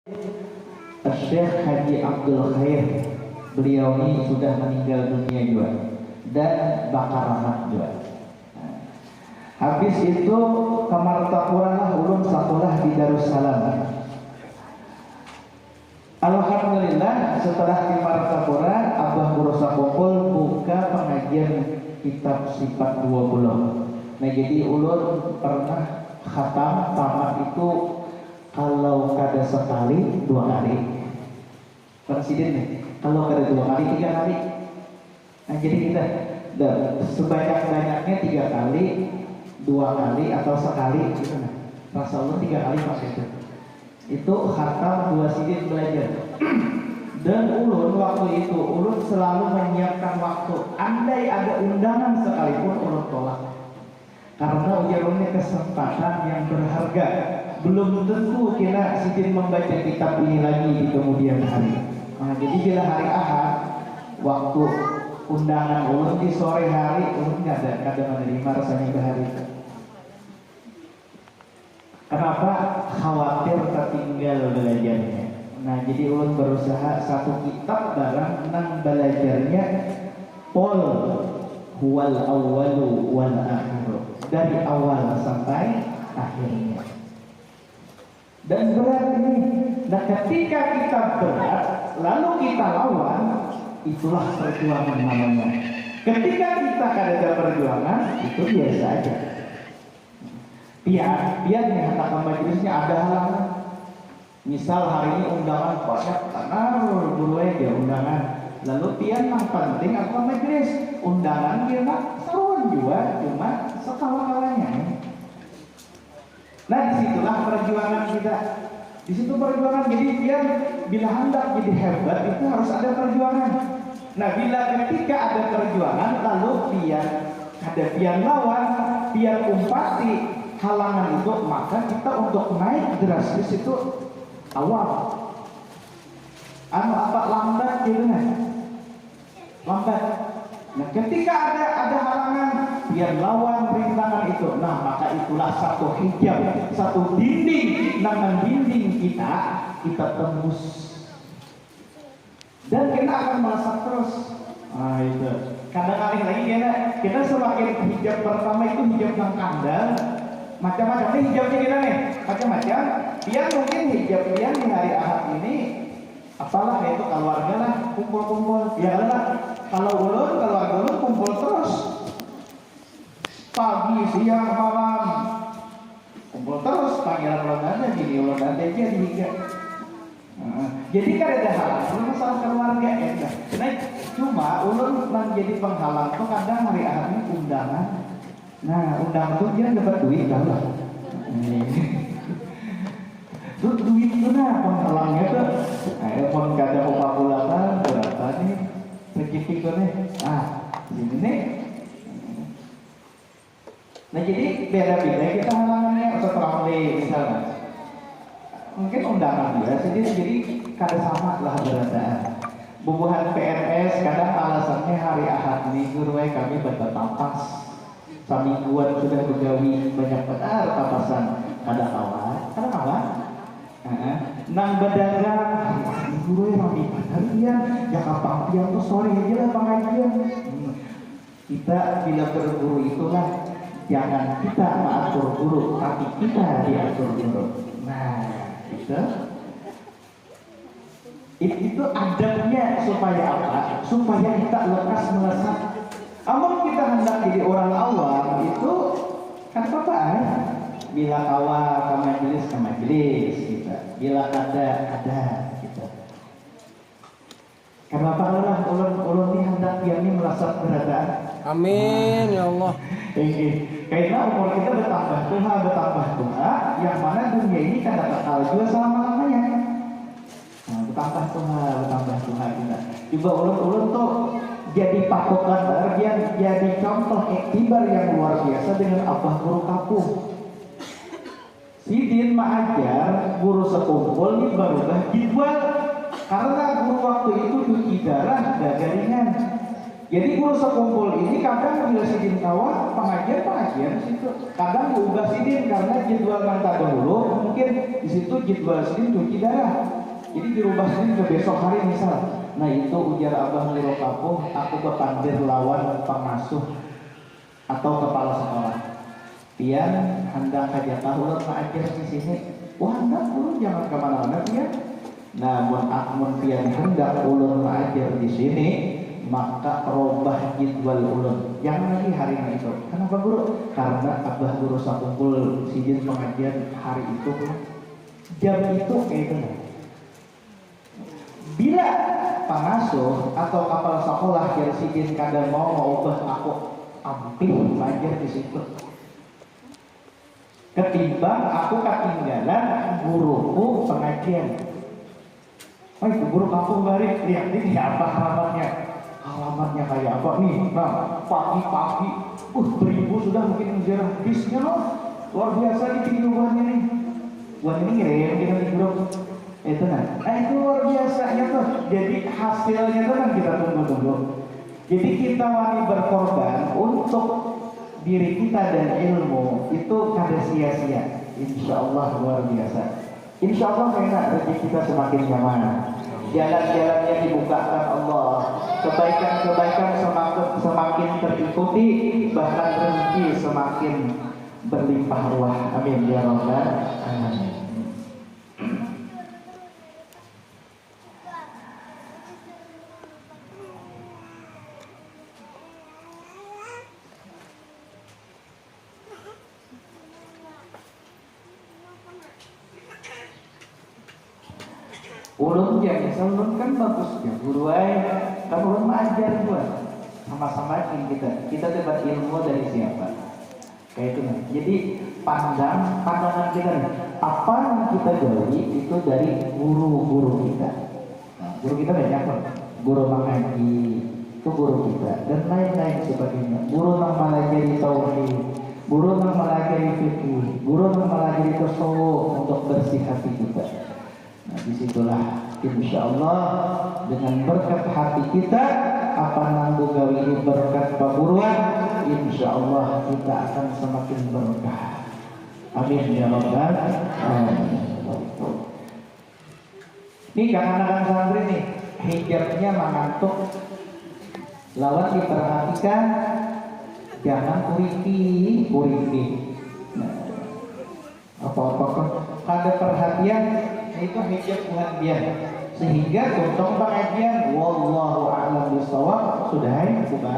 Syekh Haji Abdul Khair. Beliau ini sudah meninggal dunia juga dan bakar rahmat juga. Habis itu ke Martapura lah ulun sekolah di Darussalam. Alhamdulillah setelah di Martapura Abah Guru Sakopol buka pengajian kitab sifat 20. Nah jadi ulun pernah khatam tamat itu kalau kada sekali 2 kali. Presiden nih, kalau kada 2 kali 3 kali. Nah jadi kita sebanyak-banyaknya 3 kali, 2 kali atau sekali gitu nah. Rasa ulun 3 kali pas itu khatam 2 sidin belajar. Dan ulun waktu itu ulun selalu menyiapkan waktu. Andai ada undangan sekalipun ulun tolak. Karena ujarnya kesempatan yang berharga. Belum tentu kita sidin membaca kitab ini lagi di kemudian hari. Nah, jadi bila hari Ahad waktu undangan ulun di sore hari ulun nggak ada menerima rasanya ke hari itu. Kenapa? Khawatir tertinggal belajarnya. Nah jadi ulun berusaha satu kitab barang nang belajarnya pol huwal awwalu wal akhiru, dari awal sampai akhirnya. Dan berat ini. Nah ketika kita berat lalu kita lawan, itulah perjuangan namanya. Ketika kita ada perjuangan itu biasa aja. Biar nih hendak majelisnya ada halangan. Misal hari ini undangan banyak karena buru-buru aja undangan. Lalu pian yang penting apa majelis undangan dia nak seruan juga cuma sekala-kalanya. Nah disitulah perjuangan kita. Di situ perjuangan. Jadi pian bila hendak jadi hebat itu harus ada perjuangan. Nah bila ketika ada perjuangan lalu pian lawan, pian umpati halangan itu, maka kita untuk naik drastis itu awal lambat gitu kan, lambat. Nah ketika ada halangan biar lawan rintangan itu, nah maka itulah satu hijab, satu dinding yang membimbing kita tembus dan kita akan melesat terus. Nah itu kadang-kadang lagi kita semakin hijab pertama itu hijab yang kandang macam-macam. Ini hijabnya kita nih macam-macam. Dia mungkin hijab dia di hari Ahad ini apalah yaitu keluarga lah kumpul-kumpul. Ya lah kalau ulun keluarga ulun kumpul terus pagi siang malam kumpul terus panggilan ulun ada gini ulun ada aja di hijab. Jadi kan ada halang masalah keluarga ya. Nah cuma ulun menjadi penghalang tuh kadang hari Ahad ini undangan. Nah, undang itu dia dapat duit kan lah. Duit itu nah penghalangnya tuh. Pun kada populatan berapa nih? Rezeki tuh nih. Ini nih. Nah jadi beda-beda kita halangannya setelah misalnya. Mungkin undangan juga jadi kada sama lah beradaan. Bubuhan PNS kadang alasannya hari Ahad nih guru kami bertampas. Samingguan sudah begawi banyak benar papasan kada kawan nang berdagang guru yang rami benar dia ya kapang dia tuh sore aja lah pengajian. Kita bila berburu itulah jangan kita mengatur guru tapi kita diatur guru. Nah itu adabnya supaya apa? Supaya kita lekas melesat. Amun kita hendak jadi orang awam itu kan apa? Bila awal ke majelis kita. Bila ada kita. Kenapa ulun ini hendak dia ini melesat beradaan? Amin ya Allah. Karena umur kita bertambah Tuhan, yang mana dunia ini kan kekal juga selama-lamanya. Nah, bertambah Tuhan kita. Juga ulun tuh jadi patokan bagian, jadi contoh iktibar yang luar biasa dengan Abah Guru Kapuh. Sidin mengajar guru sekumpul ini barubah jadwal karena guru waktu itu cuci darah dan jaringan. Jadi guru sekumpul ini kadang bila sidin kawan pengajian situ, kadang diubah sidin karena jadwal mantap dahulu mungkin di situ jadwal sidin cuci darah. Jadi dirubahnya ke besok hari misal. Nah itu ujar Abah Liro Kapuh, aku kepandir lawan pengasuh atau kepala sekolah. Pian hendak hajatah ulang ajar di sini. Wah hendak ulun jangan kemana-mana pian. Namun akmun pian hendak ulun ajar di sini, maka robah jadwal ulun. Jangan lagi hari itu. Kenapa guru? Karena Abah Guru sakumpul sijin pengajian hari itu jam itu kayak gitu. Bila pengasuh atau kapal sekolah yang sijin kadang mau ubah aku ampih belajar di situ. Ketimbang aku ketinggalan guruku pengajian. Oh itu guru kampung balik, lihat ini apa alamatnya? Alamatnya kayak apa nih? Nah pagi-pagi, beribu sudah mungkin menjarah bisnya loh. Luar biasa di kehidupannya nih. Buat ini ngirim kita di grup. Itu kan, itu luar biasanya tuh. Jadi hasilnya tuh kan kita tunggu-tunggu. Jadi kita wani berkorban untuk diri kita dan ilmu itu kada sia-sia. Insya Allah luar biasa. Insya Allah enak rezeki kita semakin nyaman. Jalan-jalannya dibukakan Allah. Kebaikan-kebaikan semakin terikuti, bahkan rezeki semakin berlimpah ruah. Amin ya rabbal alamin. Ulun ya, ulun kan bagus ya, guru kan ulun ajar gua, sama-sama kita dapat ilmu dari siapa, kayak itu kan. Jadi pandangan kita nih, apa yang kita gali itu dari guru kita. Nah, guru kita banyak loh, guru mengaji itu guru kita dan lain-lain sebagainya. Guru yang melajari tauhid, guru yang melajari fikih, guru yang melajari tasawuf untuk bersih hati kita. Nah, disitulah insya Allah dengan berkat hati kita apa nanggu gawi berkat paburuan, insya Allah kita akan semakin berkah. Amin ya rabbal alamin. Ini anak-anak santri nih hijabnya mengantuk, lawan diperhatikan jangan kuriti. Nah, apa-apa kan ada perhatian itu hijab Tuhan biar sehingga untuk pengajian wallahu a'lam bishawab sudah coba.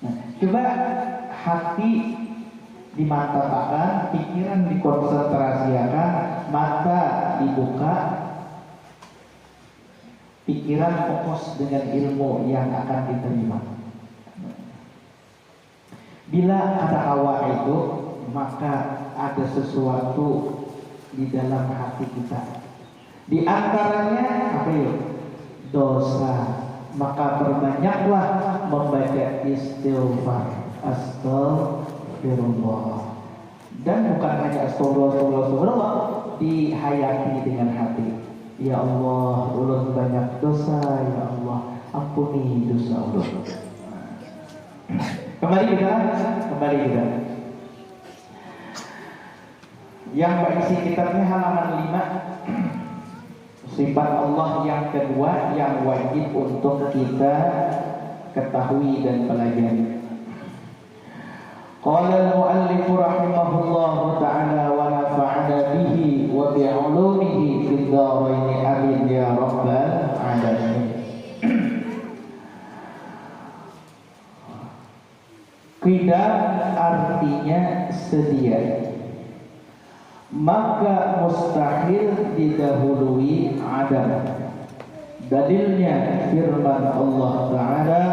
Nah, coba hati dimantapkan, pikiran dikonsentrasikan, mata dibuka, pikiran fokus dengan ilmu yang akan diterima. Bila ada hawa itu, maka ada sesuatu di dalam hati kita. Di antaranya apa ya? Dosa. Maka berbanyaklah membaca istighfar. Astagfirullah. Dan bukan hanya astagfirullah, dihayati dengan hati. Ya Allah, ulun banyak dosa, ya Allah, ampuni dosa ulun. Kembali kita. Yang berisi kitabnya halaman 5. Sifat Allah yang kedua yang wajib untuk kita ketahui dan pelajari. Qala al-muallif rahimahullahu ta'ala wa nafa'ana bihi wa bi'ulumihi fid dharain amin ya rabbal alamin. Qidam artinya sedia, maka mustahil didahului adam. Dalilnya firman Allah Ta'ala,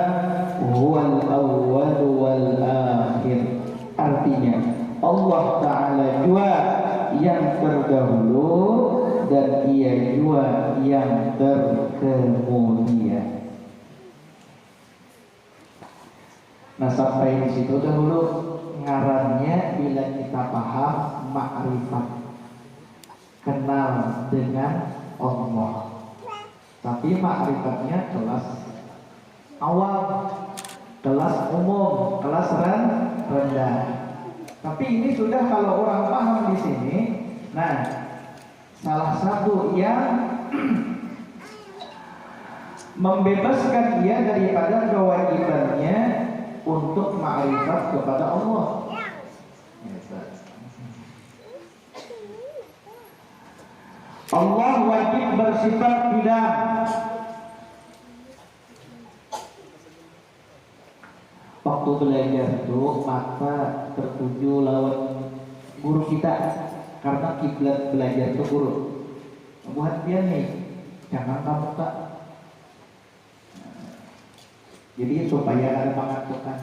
huwal awwal wal akhir. Artinya Allah Ta'ala jua yang terdahulu dan ia jua yang terkemudian. Nah sampai di situ dahulu ngarannya bila kita paham makrifat, kenal dengan Allah. Tapi makrifatnya kelas awal, kelas umum, kelas rendah. Tapi ini sudah kalau orang paham di sini, nah salah satu yang membebaskan dia daripada kewajibannya untuk ma'rifat kepada Allah. Allah wajib bersifat qidam. Waktu belajar itu mata tertuju lawan guru kita, karena kiblat belajar itu guru. Buat dia nih, jangan kamu tak. Jadi supaya ada pengakuan,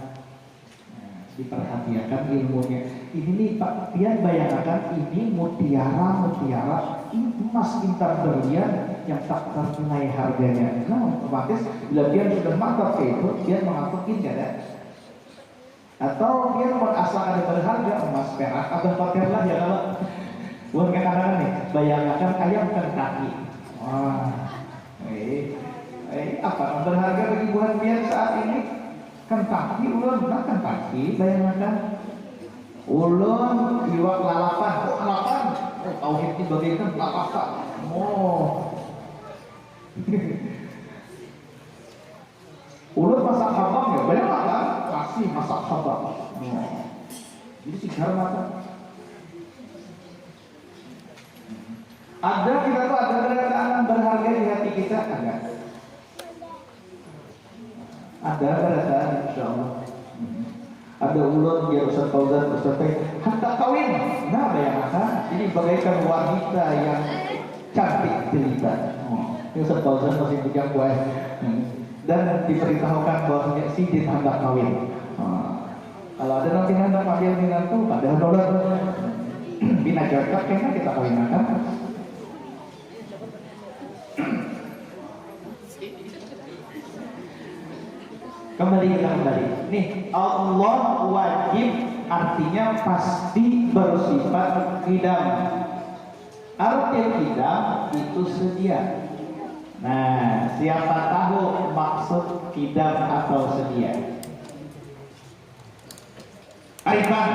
diperhatikan ilmunya. Ini nih Pak, dia bayangkan ini mutiara, ini emas intan berlian yang tak ternilai harganya. Nah, otomatis bila dia sudah mantap itu, dia mengakuin ya. Atau dia asal ada berharga emas perak atau pakai lah ya kalau buat kadang-kadang nih, bayangkan ayam Kentucky. Wah, apa berharga bagi buat dia saat ini? Kentucky, ulun, nah Kentucky, bayangkan ulun iwak lalapan, lalapan, tauhid ini bagaikan lalapan. Ulun masak habang ya, bayangkan kasih masak habang. Jadi sigar mata. Ada kita tuh ada berataan berharga di hati kita, ada berataan insya Allah. Ada ulun ya Ustaz Fauzan, Ustaz hatta kawin. Nah bayangkan ini bagaikan wanita yang cantik jelita. Ustaz Fauzan masih pegang kue dan diberitahukan bahwasanya sidin hendak kawin. Kalau ada nanti hendak panggil minantu, padahal dolar bina jarak kayaknya kita kawinakan. Kembali. Nih, Allah wajib artinya pasti bersifat qidam. Arti qidam itu sedia. Nah, siapa tahu maksud qidam atau sedia? Arifan,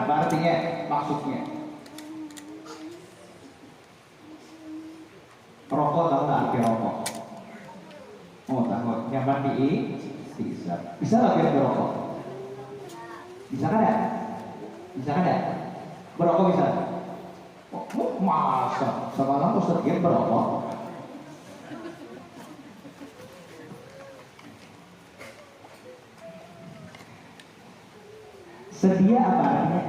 apa artinya? Maksudnya? Rokok tahu nggak arti rokok? Oh tahu. Nyaman di bisa nggak kita berokok? Bisa kan ya? Berokok bisa? Oh, masa? Sekarang Ustaz dia berokok? Sedia apa artinya?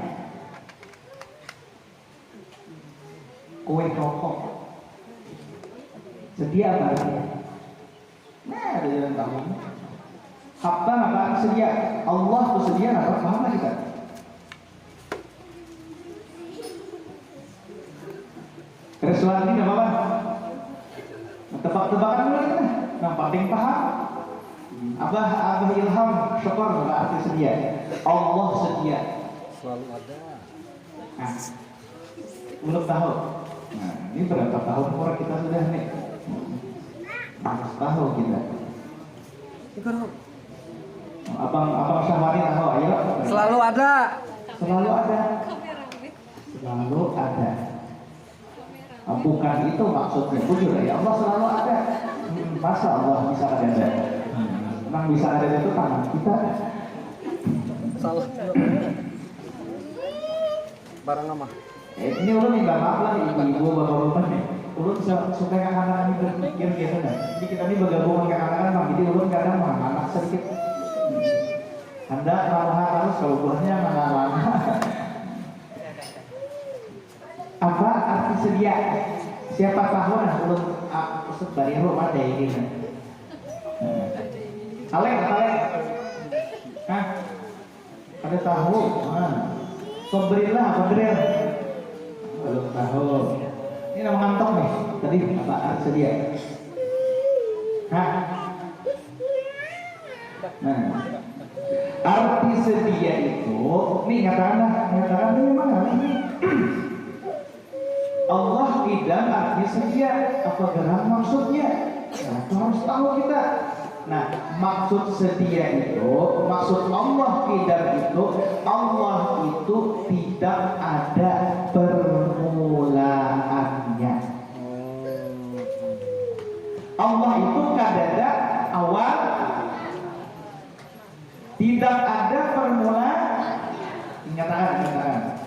Kue rokok. Sedia apa artinya? Nah, ada jalan tahu. Hakta apa sedia? Allah itu sedia apa? Paham kita? Keresuhan ini apa? Tebak-tebakan dulu kita. Yang penting paham. Abah ilham syukur apa arti sedia? Allah sedia. Selalu ada. Nah, belum tahu. Nah, ini berapa tahun umur kita sudah nih? 100 tahun kita. Abang Syahwari tahu, ayo. Selalu ada. Bukan itu maksudnya, jujur ya Allah selalu ada. Masa Allah bisa ada? Memang bisa ada itu tangan kita. Salah. Barang apa? Ini ulun minta maaf lah ibu bapak-bapak nih. Ulun supaya anak-anak ini berpikir gitu kan. Jadi kita ini bergabung dengan anak-anak, jadi ulun kadang anak sedikit. Anda lama harus kalau buahnya lama. Apa arti sedia? Siapa tahu nah ulun Ustaz Bariho ada ini kan. Alek. Hah? Ada tahu? Pemberilah. Belum tahu. Ini nama kantong nih. Tadi apa arti sedia? Hah? Nah, arti sedia itu, nih nyatakan ini mana ini? Allah tidak arti sedia. Apa gerak maksudnya? Nah, itu harus tahu kita. Nah, maksud sedia itu, maksud Allah tidak itu, Allah itu tidak ada permulaannya. Allah itu kadada awal, tidak ada permulaan. Ingatkan.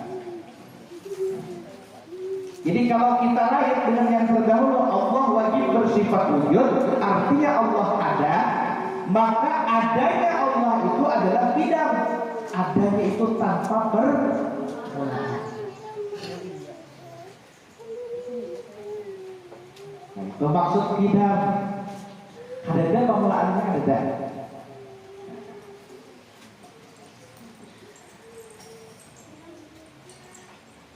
Jadi kalau kita lain dengan yang terdahulu, Allah wajib bersifat wujud, artinya Allah ada, maka adanya Allah itu adalah qidam. Adanya itu tanpa permulaan. Nah, itu maksud qidam. Ada permulaannya ada.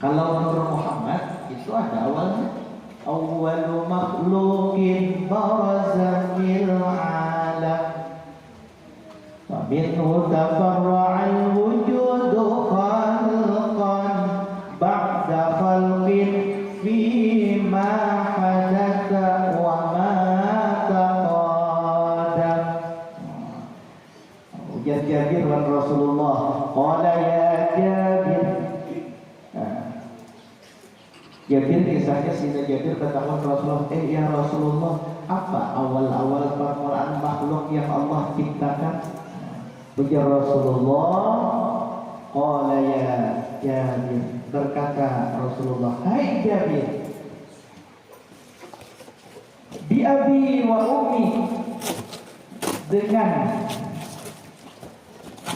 Kalau menurut Muhammad itu ada awalnya. Awwalu makhluqin baraza fil alam wa minhu tafarra'al wujudu khalqan ba'da khalqin fima hadatha wa ma taqaddam. Ujar Jabir wa Rasulullah qala ya Jabir. Jabir kisahnya Sina Jabir bertanya Rasulullah, ya Rasulullah, apa awal-awal permulaan makhluk yang Allah ciptakan? Ujar Rasulullah, qala ya Jabir, berkata Rasulullah, hai Jabir, bi abi wa ummi, dengan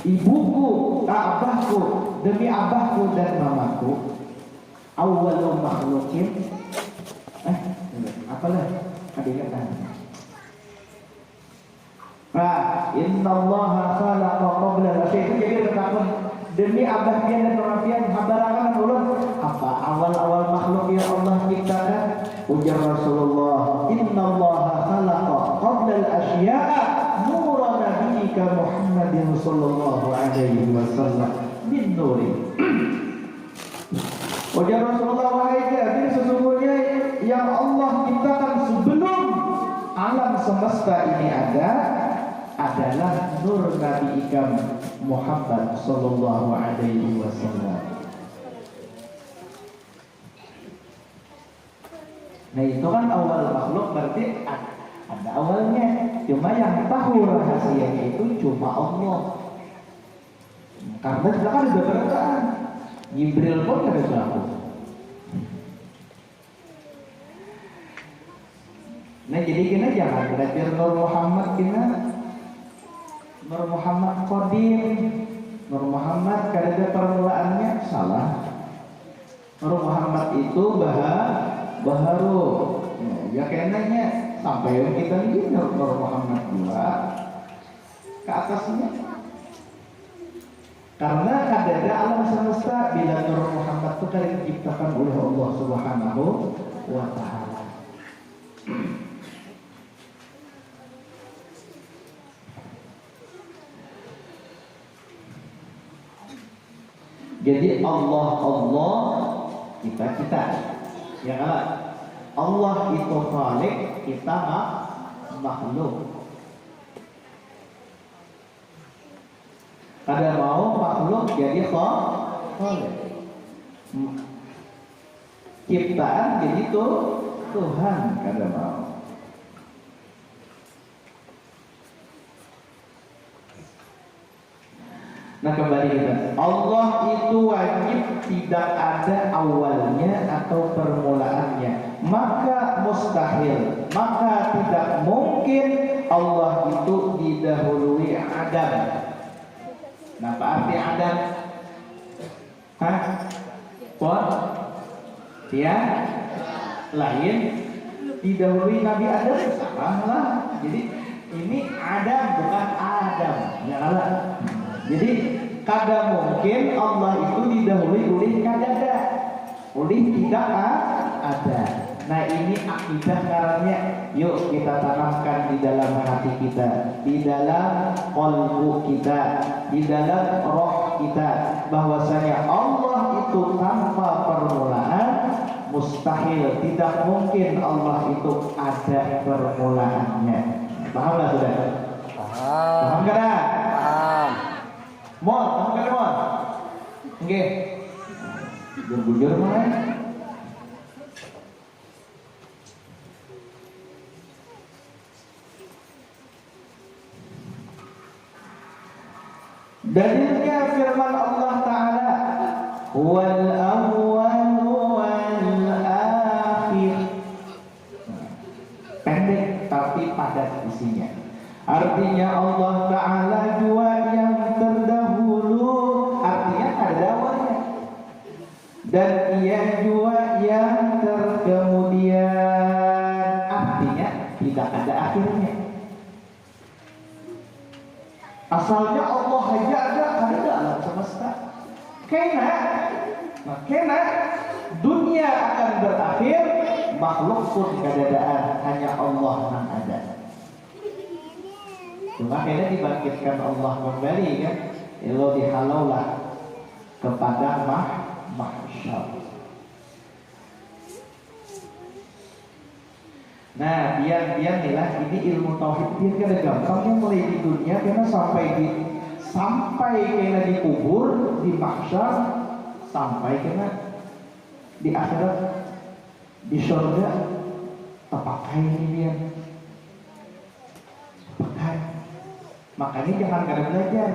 ibuku, abahku, demi abahku dan mamaku. Awalul makhlukin apalah kadang-kadang innallaha khalaqa qabla al-syai'. Jadi bertakun demi abah dia dan mamapian habarakan ulun apa awal-awal makhluk yang Allah ciptakan. Ujar Rasulullah, innallaha khalaqa qabla al-asya'a nura nabiyyika Muhammadin sallallahu alaihi wasallam min nuri. Ujar Rasulullah, wahai Jabir, sesungguhnya yang Allah ciptakan sebelum alam semesta ini ada adalah nur Nabi Ikam Muhammad sallallahu alaihi wasallam. Nah itu kan awal makhluk, berarti ada awalnya. Cuma yang tahu rahasianya itu cuma Allah. Karena kita kan sudah berkata Jibril pun ada tahu. Nah jadi kita jangan belajar Nur Muhammad kita, Nur Muhammad Qadim, Nur Muhammad kada permulaannya salah. Nur Muhammad itu baharu. Ya kayaknya sampai kita ini Nur Muhammad juga ke atasnya. Karena ada alam semesta bila Nur Muhammad itu kan diciptakan oleh Allah Subhanahu wa Ta'ala. Jadi Allah kita ya kan? Allah itu khalik, kita makhluk. Kada mau makhluk jadi khalik. Ciptaan jadi Tuhan, kada mau. Nah kembali kita, Allah itu wajib tidak ada awalnya atau permulaannya, maka mustahil, maka tidak mungkin Allah itu didahului Adam. Nah, apa arti Adam? Pot? Ya, lain didahului Nabi Adam, salah. Jadi ini Adam bukan Adam, ya Allah. Jadi kada mungkin Allah itu didahului oleh kadada, oleh tidak ada. Nah ini akidah karanya. Yuk kita tanamkan di dalam hati kita, di dalam qalbu kita, di dalam roh kita, bahwasanya Allah itu tanpa permulaan mustahil, tidak mungkin Allah itu ada permulaannya. Paham lah sudah? Paham kada? Paham. Mon, kamu kada mon? Oke. Bujur mana? Dalilnya firman Allah Ta'ala, Huwal awwal wal akhir. Pendek tapi padat isinya. Artinya Allah Ta'ala jua yang terdahulu, artinya ada awalnya, dan ia jua yang terkemudian, artinya tidak ada akhirnya. Asalnya Allah aja ada alam semesta. Kena dunia akan berakhir, makhluk pun kadadaan, hanya Allah yang ada. Cuma kena dibangkitkan Allah kembali kan, ilo dihalaulah kepada mahsyar. Nah, biar nilah ini ilmu tauhid dia kada gampangnya mulai di dunia karena sampai kena dikubur di mahsyar, sampai kena di akhirat di surga terpakai ini dia. Terpakai. Makanya jangan kada belajar.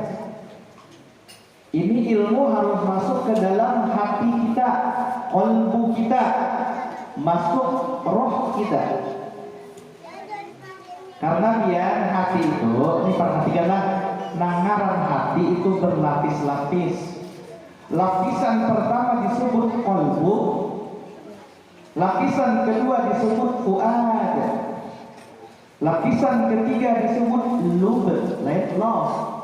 Ini ilmu harus masuk ke dalam hati kita, qalbu kita, masuk roh kita. Karena biar hati itu, ini perhatikanlah, nangaran hati itu berlapis-lapis. Lapisan pertama disebut qalbu, lapisan kedua disebut fuad, lapisan ketiga disebut lub, lain love,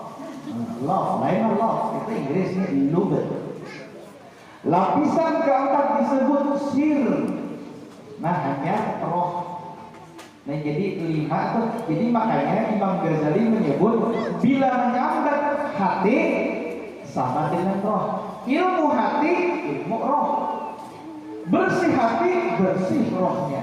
lain love, itu Inggrisnya lub. Lapisan keempat disebut sir, nah hanya roh. Nah jadi 5 tuh, jadi makanya Imam Ghazali menyebut bila menyambat hati sama dengan roh. Ilmu hati, ilmu roh. Bersih hati, bersih rohnya.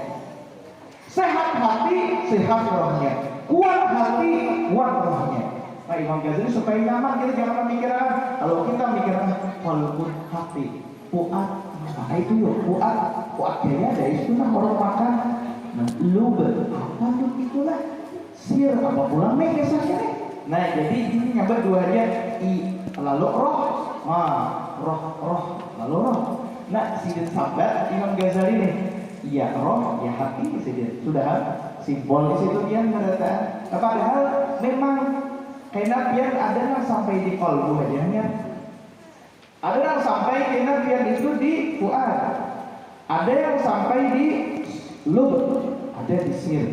Sehat hati, sehat rohnya. Kuat hati, kuat rohnya. Nah Imam Ghazali supaya nyaman kita jangan memikirkan. Kalau kita mikirkan walaupun hati, fuad, nah itu yuk fuad kayaknya ada istilah orang makan. Lub, apa tuh itulah sir, apa pulang nih kisahnya nih. Nah jadi ini nyambat dua aja, lalu roh, roh, lalu roh. Nah sidin sahabat Imam Ghazali nih, iya roh, ya hati sidin. Sudah simbol di situ dia mendatang. Nah, padahal memang kena biar ada yang sampai di qalbu aja ya. Ada yang sampai kena biar itu di fuad. Ada yang sampai di lub, ada di sir.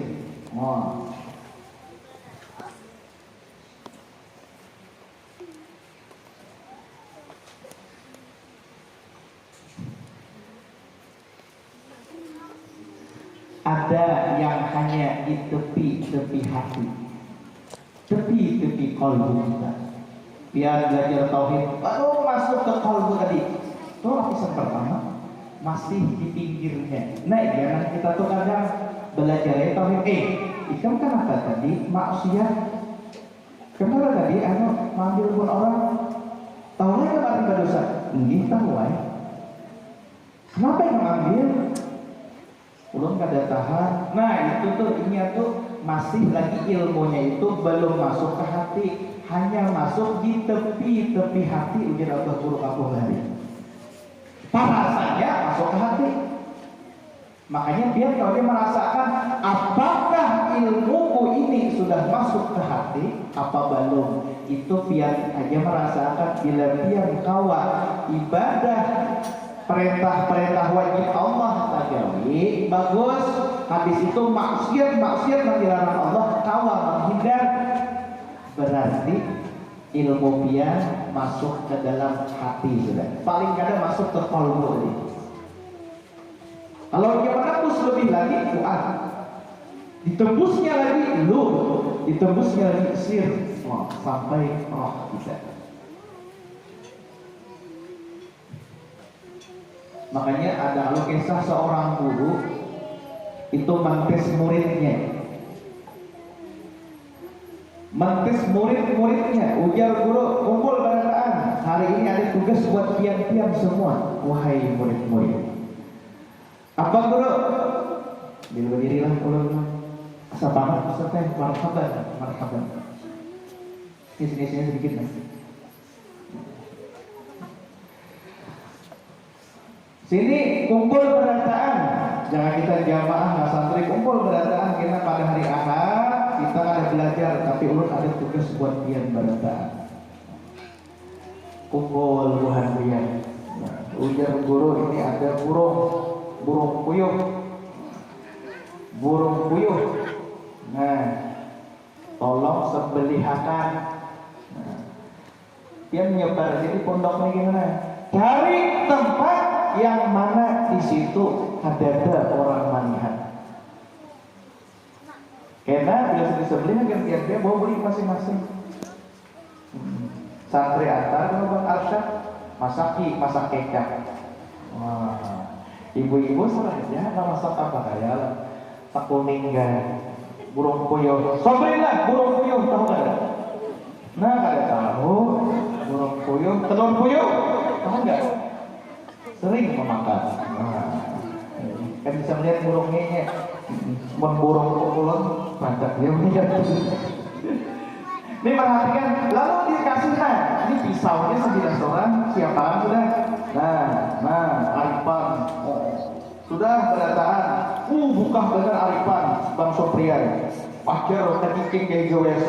Ada yang hanya di tepi hati, tepi kalbu kita. Biar belajar tauhid, baru masuk ke kalbu tadi. Itu lapisan pertama. Masih di pinggirnya. Nah, jangan kita tuh kadang belajar tauhid. Itu kan apa tadi? Maksiat. Kenapa tadi? Manggil pun orang. Tahu nggak kemarin berdosa? Enggak tahu ya. Kenapa yang ngambil? Ulun kada tahan. Nah, itu tuh ini tuh masih lagi ilmunya itu belum masuk ke hati, hanya masuk di tepi hati. Ujar Allah buruk aku hari. Rasanya masuk ke hati. Makanya biar kalau dia merasakan apakah ilmuku ini sudah masuk ke hati apa belum, itu biar aja merasakan. Bila biar kawan ibadah perintah wajib Allah tajawi bagus, habis itu maksiat yang dilarang Allah kawan menghindar, berarti ilmu dia masuk ke dalam hati sudah. Paling kadang masuk ke qalbu ini. Kalau dia menembus lebih lagi fuad, ditembusnya lagi lub, ditembusnya lagi sir, sampai roh kita. Makanya ada kisah seorang guru itu mentes muridnya. Mentes muridnya, ujar guru, kumpul barataan. Hari ini ada tugas buat pian-pian semua, wahai murid-murid. Apa guru? Dirilah ulun. Sabar, marhaban. Ini sini sedikit mas. Sini kumpul berataan. Jangan kita jamaah nggak santri kumpul berataan karena pada hari Ahad kita ada belajar, tapi ulun ada tugas buat pian berataan. Kumpul buhan pian. Ujar guru ini ada burung puyuh. Burung puyuh. Nah, tolong sembelihakan. Nah, dia menyebar jadi pondoknya gimana? Cari tempat yang mana di situ ada orang manihan. Karena bila sudah disembelih kan dia bawa beli masing-masing. Santri antar kalau Bang Arsyad masak kecap. Wah, ibu-ibu saja nggak masak apa kayak tak kuning kan, burung puyuh. Sobrilah burung puyuh tahu nggak? Nah kada tahu burung puyuh, telur puyuh tahu nggak? Sering memakan. Kan bisa melihat burungnya, burung pulang mantap dia melihat. Ini perhatikan, lalu dikasihkan. Ini pisaunya 9 orang, siapa sudah? Nah, Arifan. Sudah berataan. Buka dengan Arifan, Bang Soprian. Pajar, kecing kayak GWC.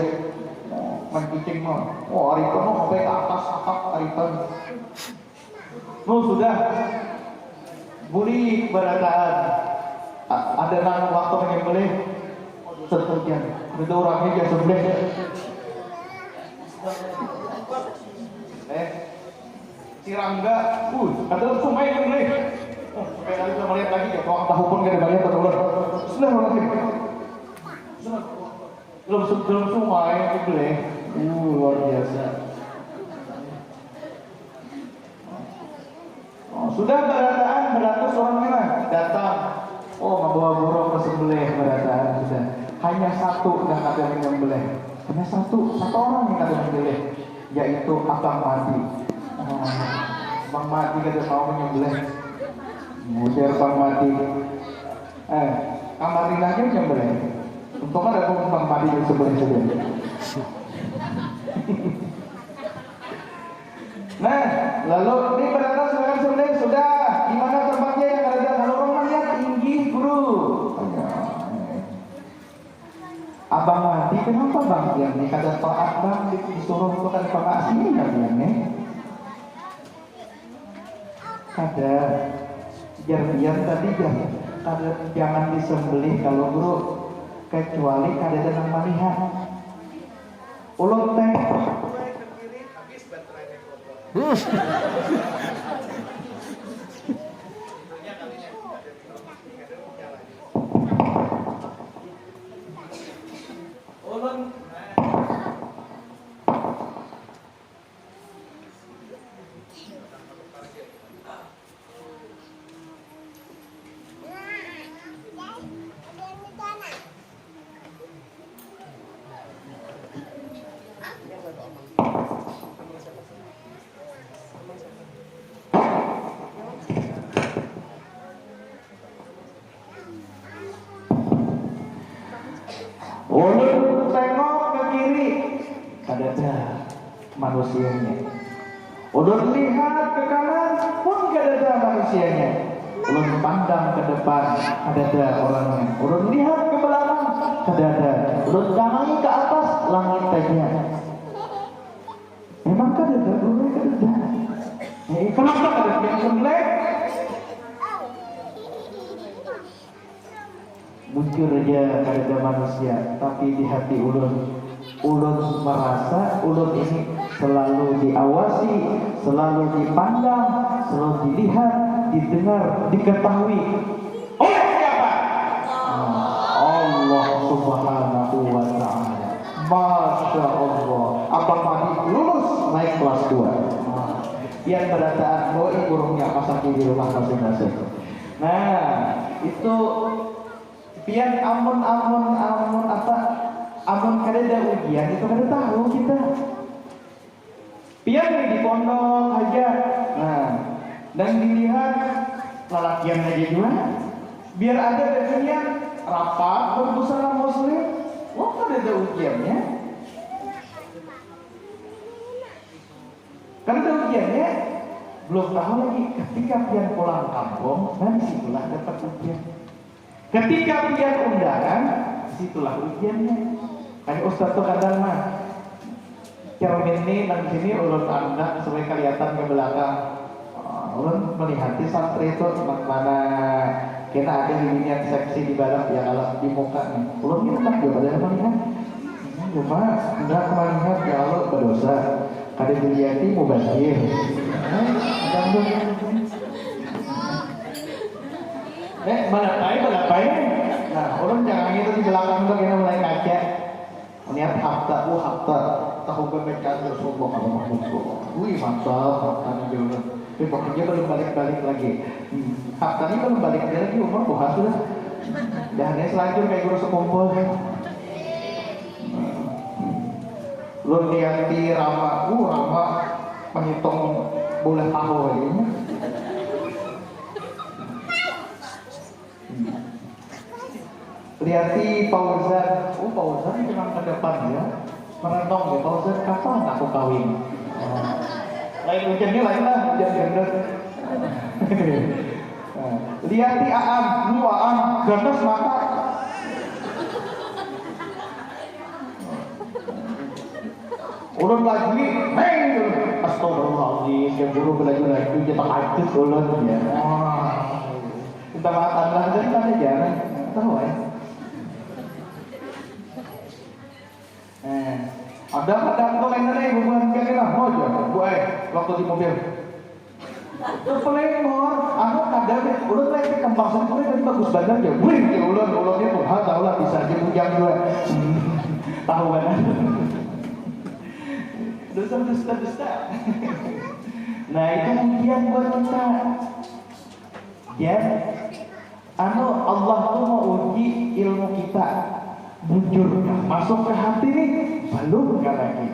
Kecing mah. Arifan mau sampai ke atas atap Arifan. Sudah. Buri berataan. Ada nang waktu menyembelih. Seterusnya. Ada orangnya dia sembelih. Si Rangga, kata sungai yang boleh. Supaya kali bisa melihat lagi ya, kalau tahu pun gak ada banyak betul. Sudah lagi. Belum sungai yang boleh. Luar biasa. Sudah beratus orang memang datang. Membawa burung ke sembelih berataan sudah. Hanya satu yang ada yang menyembelih. Hanya satu orang yang ada yang menyembelih, yaitu Abang Madi. Bang Madi kata mau menyembelih. Mudir Bang Madi. Kamarin lagi menyembelih. Untuk ada Bang Madi yang sembelih juga. Nah, lalu ini beratas dengan sembelih sudah. Di mana tempatnya yang ada? Kalau orang lihat tinggi guru. Abang Madi, kenapa bang? Yang dikata taat bang, disuruh bukan pakai sini kan bilangnya? Ada biar tadi jangan disembelih kalau guru, kecuali kada dengan manihan. Ulun teh. Ulun tengok ke kiri, ada manusianya. Ulun lihat ke kanan, pun ada manusianya. Ulun pandang ke depan, ada orangnya. Ulun lihat ke belakang, ada. Ulun jangan ke atas, langit saja. Memang ada, ulun ada. Kenapa ada yang sembelih? Muncul aja ada manusia, tapi di hati ulun merasa ulun ini selalu diawasi, selalu dipandang, selalu dilihat, didengar, diketahui oleh siapa? Allah Subhanahu wa ta'ala. Masya Allah. Abang Madi lulus naik kelas 2. Yang berataan doi burungnya pasang di rumah masing-masing. Nah, itu pian amun kada ada ujian itu kada tahu kita. Pian di pondok aja. Nah, dan dilihat lelakian aja juga. Biar ada bagian rapat berbusana muslim. Kada ada ujiannya. Kada ada ujiannya. Belum tahu lagi ketika pian pulang kampung, nah disitulah dapat ujian. Ketika pian undangan, disitulah ujiannya. Kayak Ustaz tuh kadang mah cermin ini dan sini ulun anak supaya kelihatan ke belakang. Ulun melihat di santri itu mana kena ada dilihat seksi di badan ya kalau di muka nih. Ulun ini tak juga pada melihat. Cuma enggak melihat ya Allah berdosa. Kada dilihat mau banjir. Balapai. Nah, ulun jangan itu di belakang tuh kena mulai kaca. Melihat hafta tahu bacaan Rasulullah Muhammad. Wih mantap hafta juga. Tapi pokoknya belum balik lagi. Hafta ini belum balik lagi umur bukan sudah. Jangan selanjutnya kayak guru sekumpul. Lu lihat di Rama menghitung boleh tahu ini. Lihat di Fauzan, Fauzan memang ke depan ya. Merenung ya Fauzan, kapan aku kawin? Lain hujannya lain lah, hujan gendut. Lihat di Aam, ganas mata. Ulun lagi, astagfirullahaladzim, yang guru belajar itu kita kacut ulun ya. Kita makan lah, jadi kan jarang, tahu ya. Ada tuh lainnya hubungan kira-kira, waktu di mobil. Pelengor, aku kadang ulun lagi kembang sempurna tadi bagus banget ya. Wih, ulun itu tahu lah bisa aja bujang juga. Tahu kan? Dusta. Nah itu mungkin buat kita. Ya, Allah tuh mau uji ilmu kita. Bujur, masuk ke hati nih, belum lagi.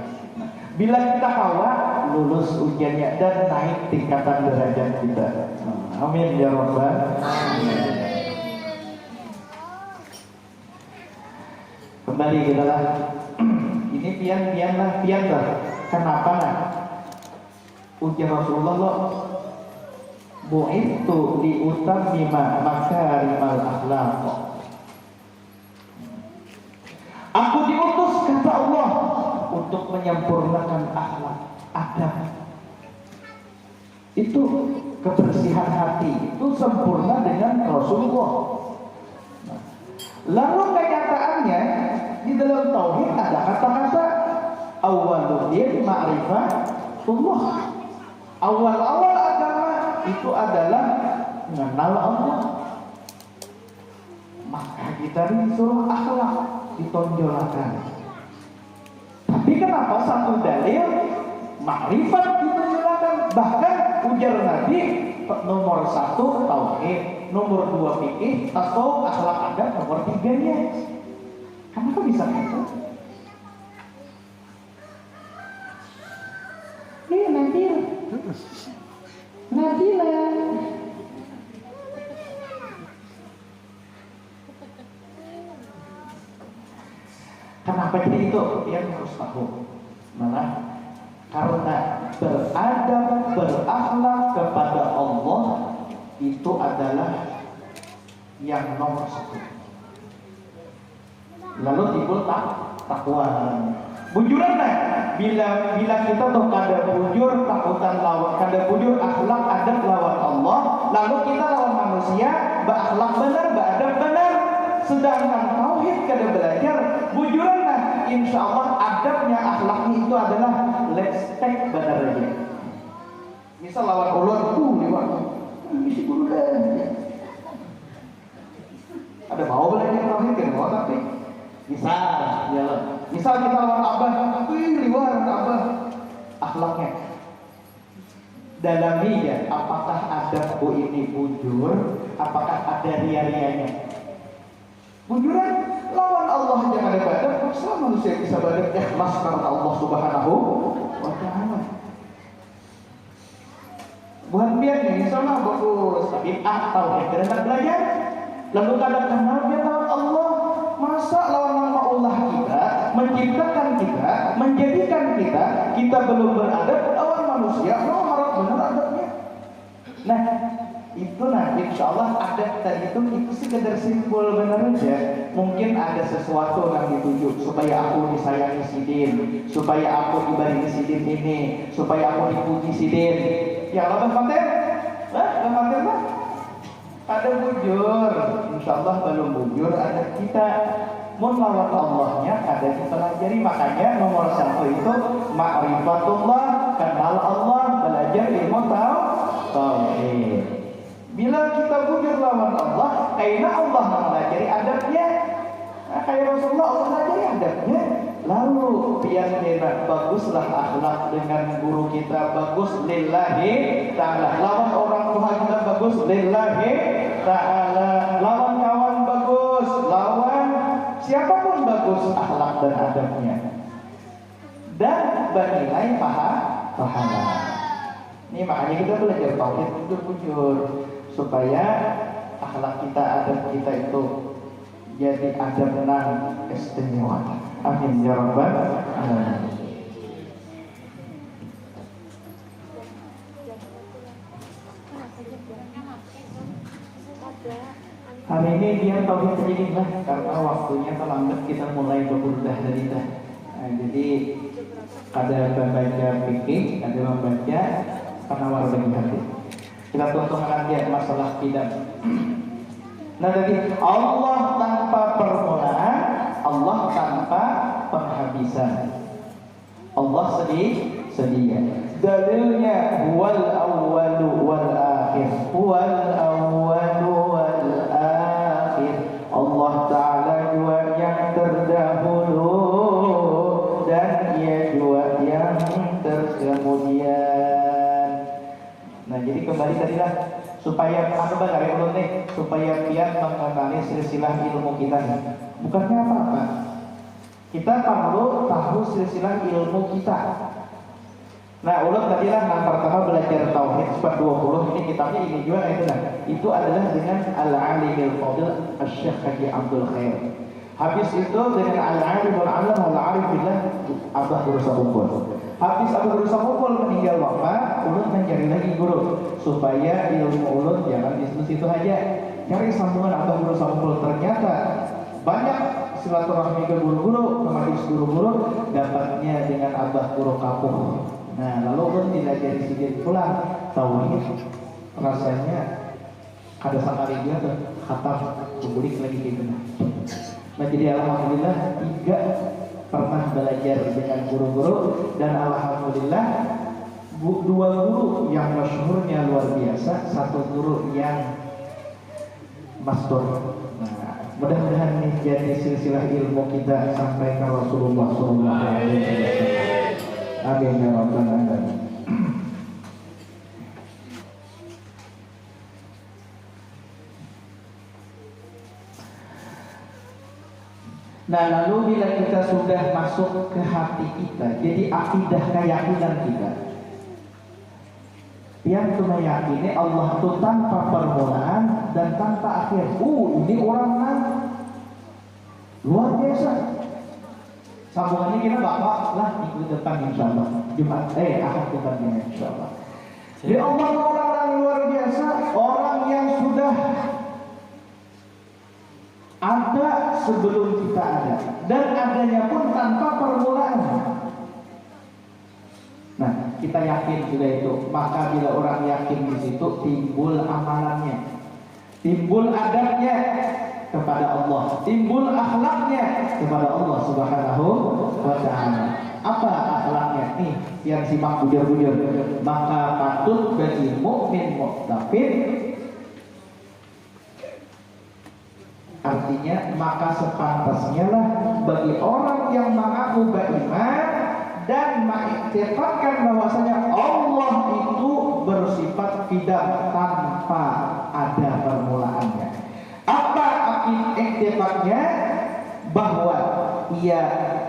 Bila kita kalah, lulus ujiannya dan naik tingkatan derajat kita. Amin ya Rabbal. Kembali kita lah. Ini pian lah. Kenapa nah? Ujian Rasulullah lo bu'ithu liutammima makarimal akhlaq. Aku diutus kata Allah untuk menyempurnakan akhlak, adab. Itu kebersihan hati, itu sempurna dengan Rasulullah. Lalu kenyataannya di dalam tauhid ada kata-kata awwaluddin ma'rifatullah. Awal-awal agama itu adalah mengenal Allah. Maka kita disuruh akhlak ditonjolkan. Tapi kenapa satu dalil makrifat ditonjolkan? Bahkan ujar Nabi nomor 1 tauhid, nomor 2 fikih, tasawuf, akhlak adab, nomor 3-nya. Kenapa bisa gitu? Nabila. Kenapa jadi itu? Yang harus tahu. Malah karena beradab, berakhlak kepada Allah itu adalah yang nomor 1. Lalu timbul takwa. Bujuran lah. Bila kita tuh kada bujur takutan lawan, kada bujur akhlak adab lawan Allah, lalu kita lawan manusia, berakhlak benar, beradab benar. Sedangkan tauhid kada belajar, bujuran lah. Insya Allah adabnya, akhlaknya itu adalah respect benar aja. Misal lawan ulun, liwat, isi dulu deh. Ada mau belajar tauhid kan? Mau tapi misal kita lawan abah, liwat abah, akhlaknya. Dalami ya, apakah adabku ini bujur? Apakah ada ria-rianya? Bujuran lawan Allah jangan ada badan, masa manusia bisa badan ikhlas karena Allah Subhanahu wa Ta'ala. Bukan biar nih, misalnya bagus, tapi tauhid dan belajar. Lalu kadang kenal dia lawan Allah. Masa lawan nama Allah kita, menciptakan kita, menjadikan kita belum beradab lawan manusia, mau harap benar adabnya. Nah, itu nanti insya Allah adat tadi itu sekedar simpul benar aja. Mungkin ada sesuatu yang dituju supaya aku disayangi sidin, supaya aku diberi sidin ini, supaya aku dipuji sidin. Ya Allah berpaten, berpaten lah. Ada bujur, insya Allah belum bujur ada kita. Lawan Allahnya ada dipelajari, makanya nomor 1 itu ma'rifatullah, kenal Allah, belajar ilmu tauhid. Bila kita bujur lawan Allah, karena Allah mempelajari adabnya, kayak Rasulullah Allah mempelajari adabnya. Lalu biar baguslah akhlak dengan guru kita, bagus lillahi ta'ala. Lawan orang tua kita bagus lillahi ta'ala. Lawan kawan bagus, lawan siapapun bagus akhlak dan adabnya. Dan bernilai pahala. Ini makanya kita belajar tauhid jujur-jujur supaya akhlak kita, adab kita itu jadi adab yang istimewa. Amin ya rabbal alamin. Hari ini dia tauhid sedikit lah karena waktunya terlambat, kita mulai berburdah dari dah. Jadi ada membaca fikih, ada membaca penawar bagi hati. Kita tontonkan dia masalah tidak. Nah tadi Allah tanpa permulaan, Allah tanpa penghabisan. Allah sedia. Dalilnya huwal awwalu wal akhir. Huwal awwalu wal akhir. Allah Ta'ala jua yang terdahulu dan Ia jua yang terkemudian. Nah jadi kembali tadilah supaya supaya biar mengenali silsilah ilmu kita nih. Bukannya apa-apa, kita perlu tahu silsilah ilmu kita. Nah ulang tadilah yang pertama belajar tauhid 20, ini kitabnya ini juga itu adalah dengan Al-Alimil Fadil Asy-Syaikh Haji Abdul Khair. Habis itu dengan Al-Alimul Alam Al-Arif Billah Abah Berusaha Kumpul. Habis Abah Berusaha Kumpul meninggal wafat, ulun mencari lagi guru supaya ilmu ulun jangan di situ aja. Cari sambungan Abah Berusaha Kumpul, ternyata banyak silaturahmi ke guru-guru, ke majelis guru-guru, dapatnya dengan Abah Guru Kapuh. Nah lalu ulun tidak jadi sedikit pulang tauhid, rasanya ada sekali dia khatam kubulik lagi gitu. Nah jadi alhamdulillah 3 pernah belajar dengan guru-guru, dan alhamdulillah 2 guru yang masyhurnya luar biasa, 1 guru yang mastur. Nah mudah-mudahan ini jadi silsilah ilmu kita sampai ke Rasulullah SAW. Amin ya rabbal alamin. Nah lalu bila kita sudah masuk ke hati kita, jadi akidah keyakinan kita, yang kita meyakini Allah itu tanpa permulaan dan tanpa akhir. Ini orang luar biasa. Sambungannya kita bapak lah minggu depan insya Allah, Jumat Ahad depan ini insya Allah. Jadi Allah orang yang luar biasa, orang yang sudah ada sebelum kita ada, dan adanya pun tanpa permulaan. Nah, kita yakin sudah itu. Maka bila orang yakin di situ, timbul amalannya, timbul adabnya kepada Allah, timbul akhlaknya kepada Allah Subhanahu wa Ta'ala. Apa akhlaknya? Nih, yang simak bujur-bujur. Maka patut bagi mukmin muqtafid, artinya maka sepantasnya lah bagi orang yang mengaku beriman dan mengiktirafkan bahwasanya Allah itu bersifat tidak tanpa ada permulaannya. Apa iktirafnya? Bahwa ia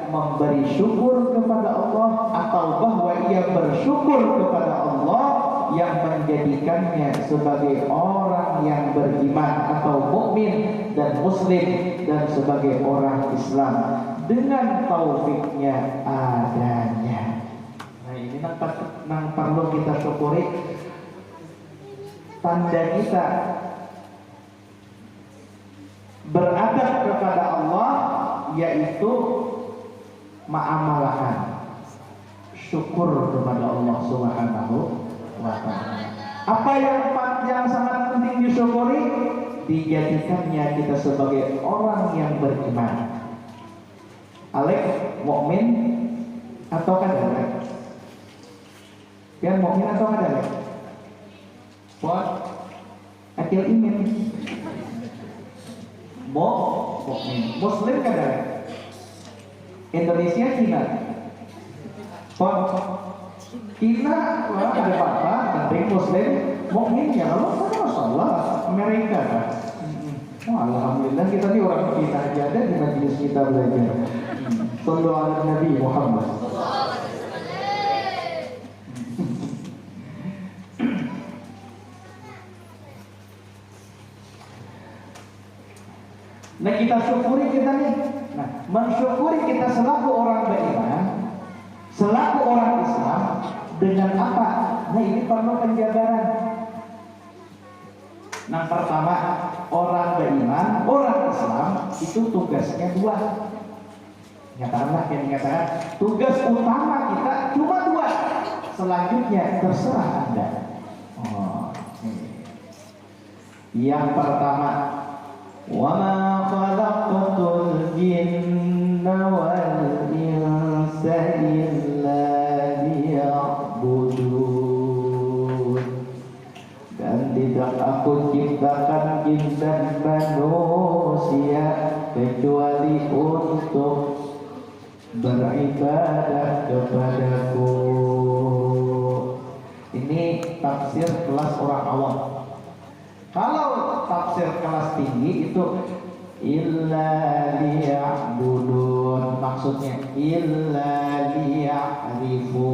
memberi syukur kepada Allah, atau bahwa ia bersyukur kepada Allah yang menjadikannya sebagai orang yang beriman atau mukmin dan muslim, dan sebagai orang Islam dengan taufiknya adanya. Nah ini yang perlu kita syukuri. tanda kita beradab kepada Allah yaitu ma'amalahan, syukur kepada Allah Subhanahu wa ta'ala. Apa yang sangat penting disyukuri? Dijadikannya kita sebagai orang yang beriman. Alek mukmin atau kadalek? Yang mukmin atau kadalek? What? Akil iman. Mukmin. Muslim kadalek? Indonesia, Cina. What? Cina, wah ada apa? Penting Muslim, mukmin ya Allah, Masalah Amerika kan. Oh, alhamdulillah kita nih orang Cina aja ada di majelis kita belajar. Sallallahu alaihi Nabi Muhammad. Nah kita syukuri kita nih. Nah mensyukuri kita selaku orang beriman, selaku orang Islam dengan apa? Nah ini perlu penjabaran. Nah pertama, orang beriman, orang Islam itu tugasnya dua. Katakanlah yang dikatakan tugas utama kita cuma dua. Selanjutnya terserah Anda. Yang pertama, wa ma khalaqtul jinna wal insa illa liya'budun. Dan tidak aku ciptakan jin dan manusia kecuali untuk beribadah kepadaku. Ini tafsir kelas orang awam. Kalau tafsir kelas tinggi itu illa liya'budun, maksudnya illa liya'rifun.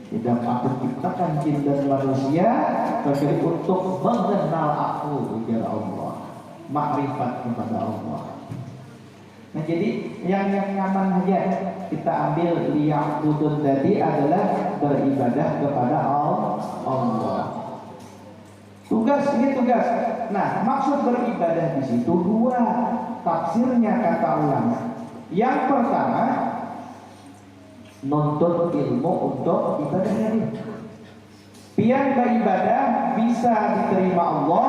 Tidak aku ciptakan jin dan manusia kecuali untuk mengenal aku, ya Allah, makrifat kepada Allah. Nah jadi yang nyaman aja kita ambil liya'budun tadi adalah beribadah kepada Allah. Tugas ini tugas. Nah maksud beribadah di situ dua tafsirnya kata ulama. Yang pertama nuntut ilmu untuk ibadahnya ini. Biar beribadah bisa diterima Allah,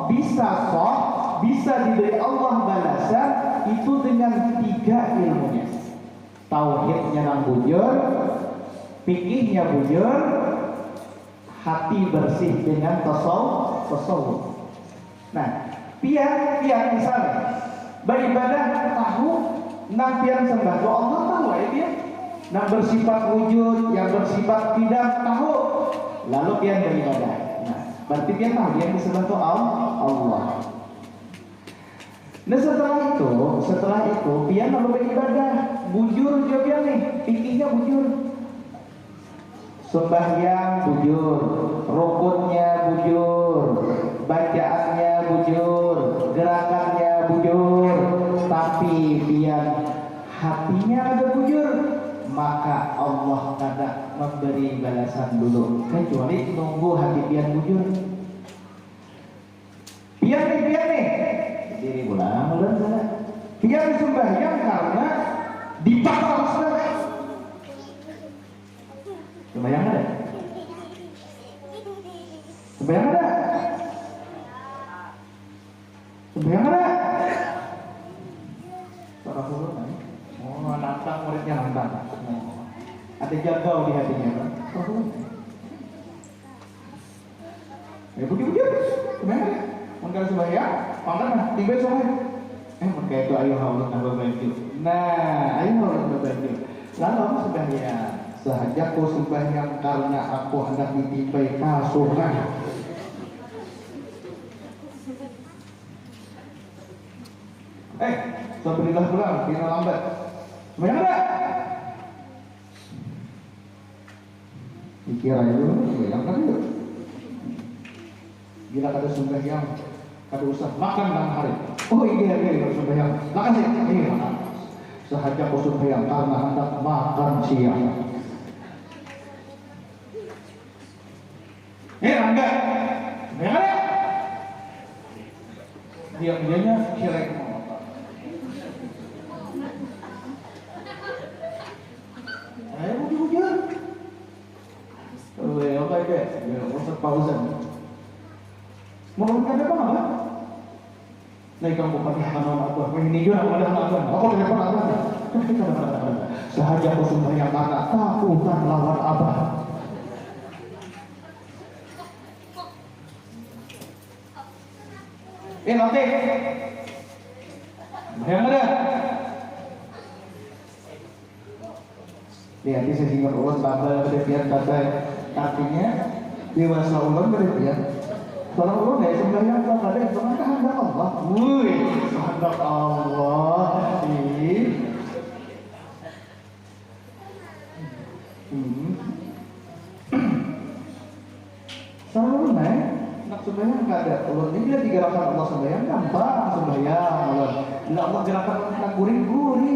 bisa sah, bisa diberi Allah balasan itu dengan tiga ilmunya. Tauhidnya yang bujur, fikihnya bujur, hati bersih dengan tasawuf. Nah, biar misalnya beribadah tahu, nang pian sembah Allah tahu ya dia. Nang bersifat wujud, yang bersifat tidak tahu, lalu pian beribadah. Nah, berarti pian tahu dia disembah Allah. Nah setelah itu pian lalu beribadah, bujur juga pian nih, fikihnya bujur. Sembahyang bujur, rukunnya bujur, bacaannya bujur, gerakannya bujur, tapi biar hatinya ada bujur, maka Allah tidak memberi balasan dulu, kecuali nunggu hati biar bujur. Biar nih, diri ulang. Biar sembahyang karena dipaksa. Sembahyang ada? Sembahyang ada? Sembahyang ada? Salah dulu kan? Oh, nantang muridnya nantang. Ada jagau di hatinya kan? Ya bujur. Sembahyang ada? Mungkin sembahyang, pangkat tiba sembahyang. Maka itu ayo haulat nababaitu. Nah, ayo haulat nababaitu. Lalu apa sembahyang? Sahaja ku sembahyang karena aku hendak ditipai kasuhan. Sabarilah pulang, kira lambat. Sembahyang enggak? Dikira itu sembahyang kan itu. Gila kada sembahyang, kada usah makan dalam hari. Oh iya sembahyang. Makasih. Iya makan. Sahaja ku sembahyang karena hendak makan siang. Rangga, ya kan ya? Diam-diamnya cilek. Ayo hujan. Oke, oke. Ya, usah pausan. Mau ngomong apa? Nah, kamu bupati Hakanon apa? Ini juga ada Hakanon. Aku telepon apa? Sahaja aku sembahyang karena takutan lawan Abah. Nanti yang ada lihat di sini ulun tabel berlebihan tabel artinya dewasa ulun berlebihan kalau ulun nggak sembahyang kalau ada yang sembahyang kehendak Allah kehendak Allah selalu naik nak sembahyang nggak ada ulun ini dia digerakan Allah sembahyang gampang sembahyang ulun bila Allah gerakan nak guring ulun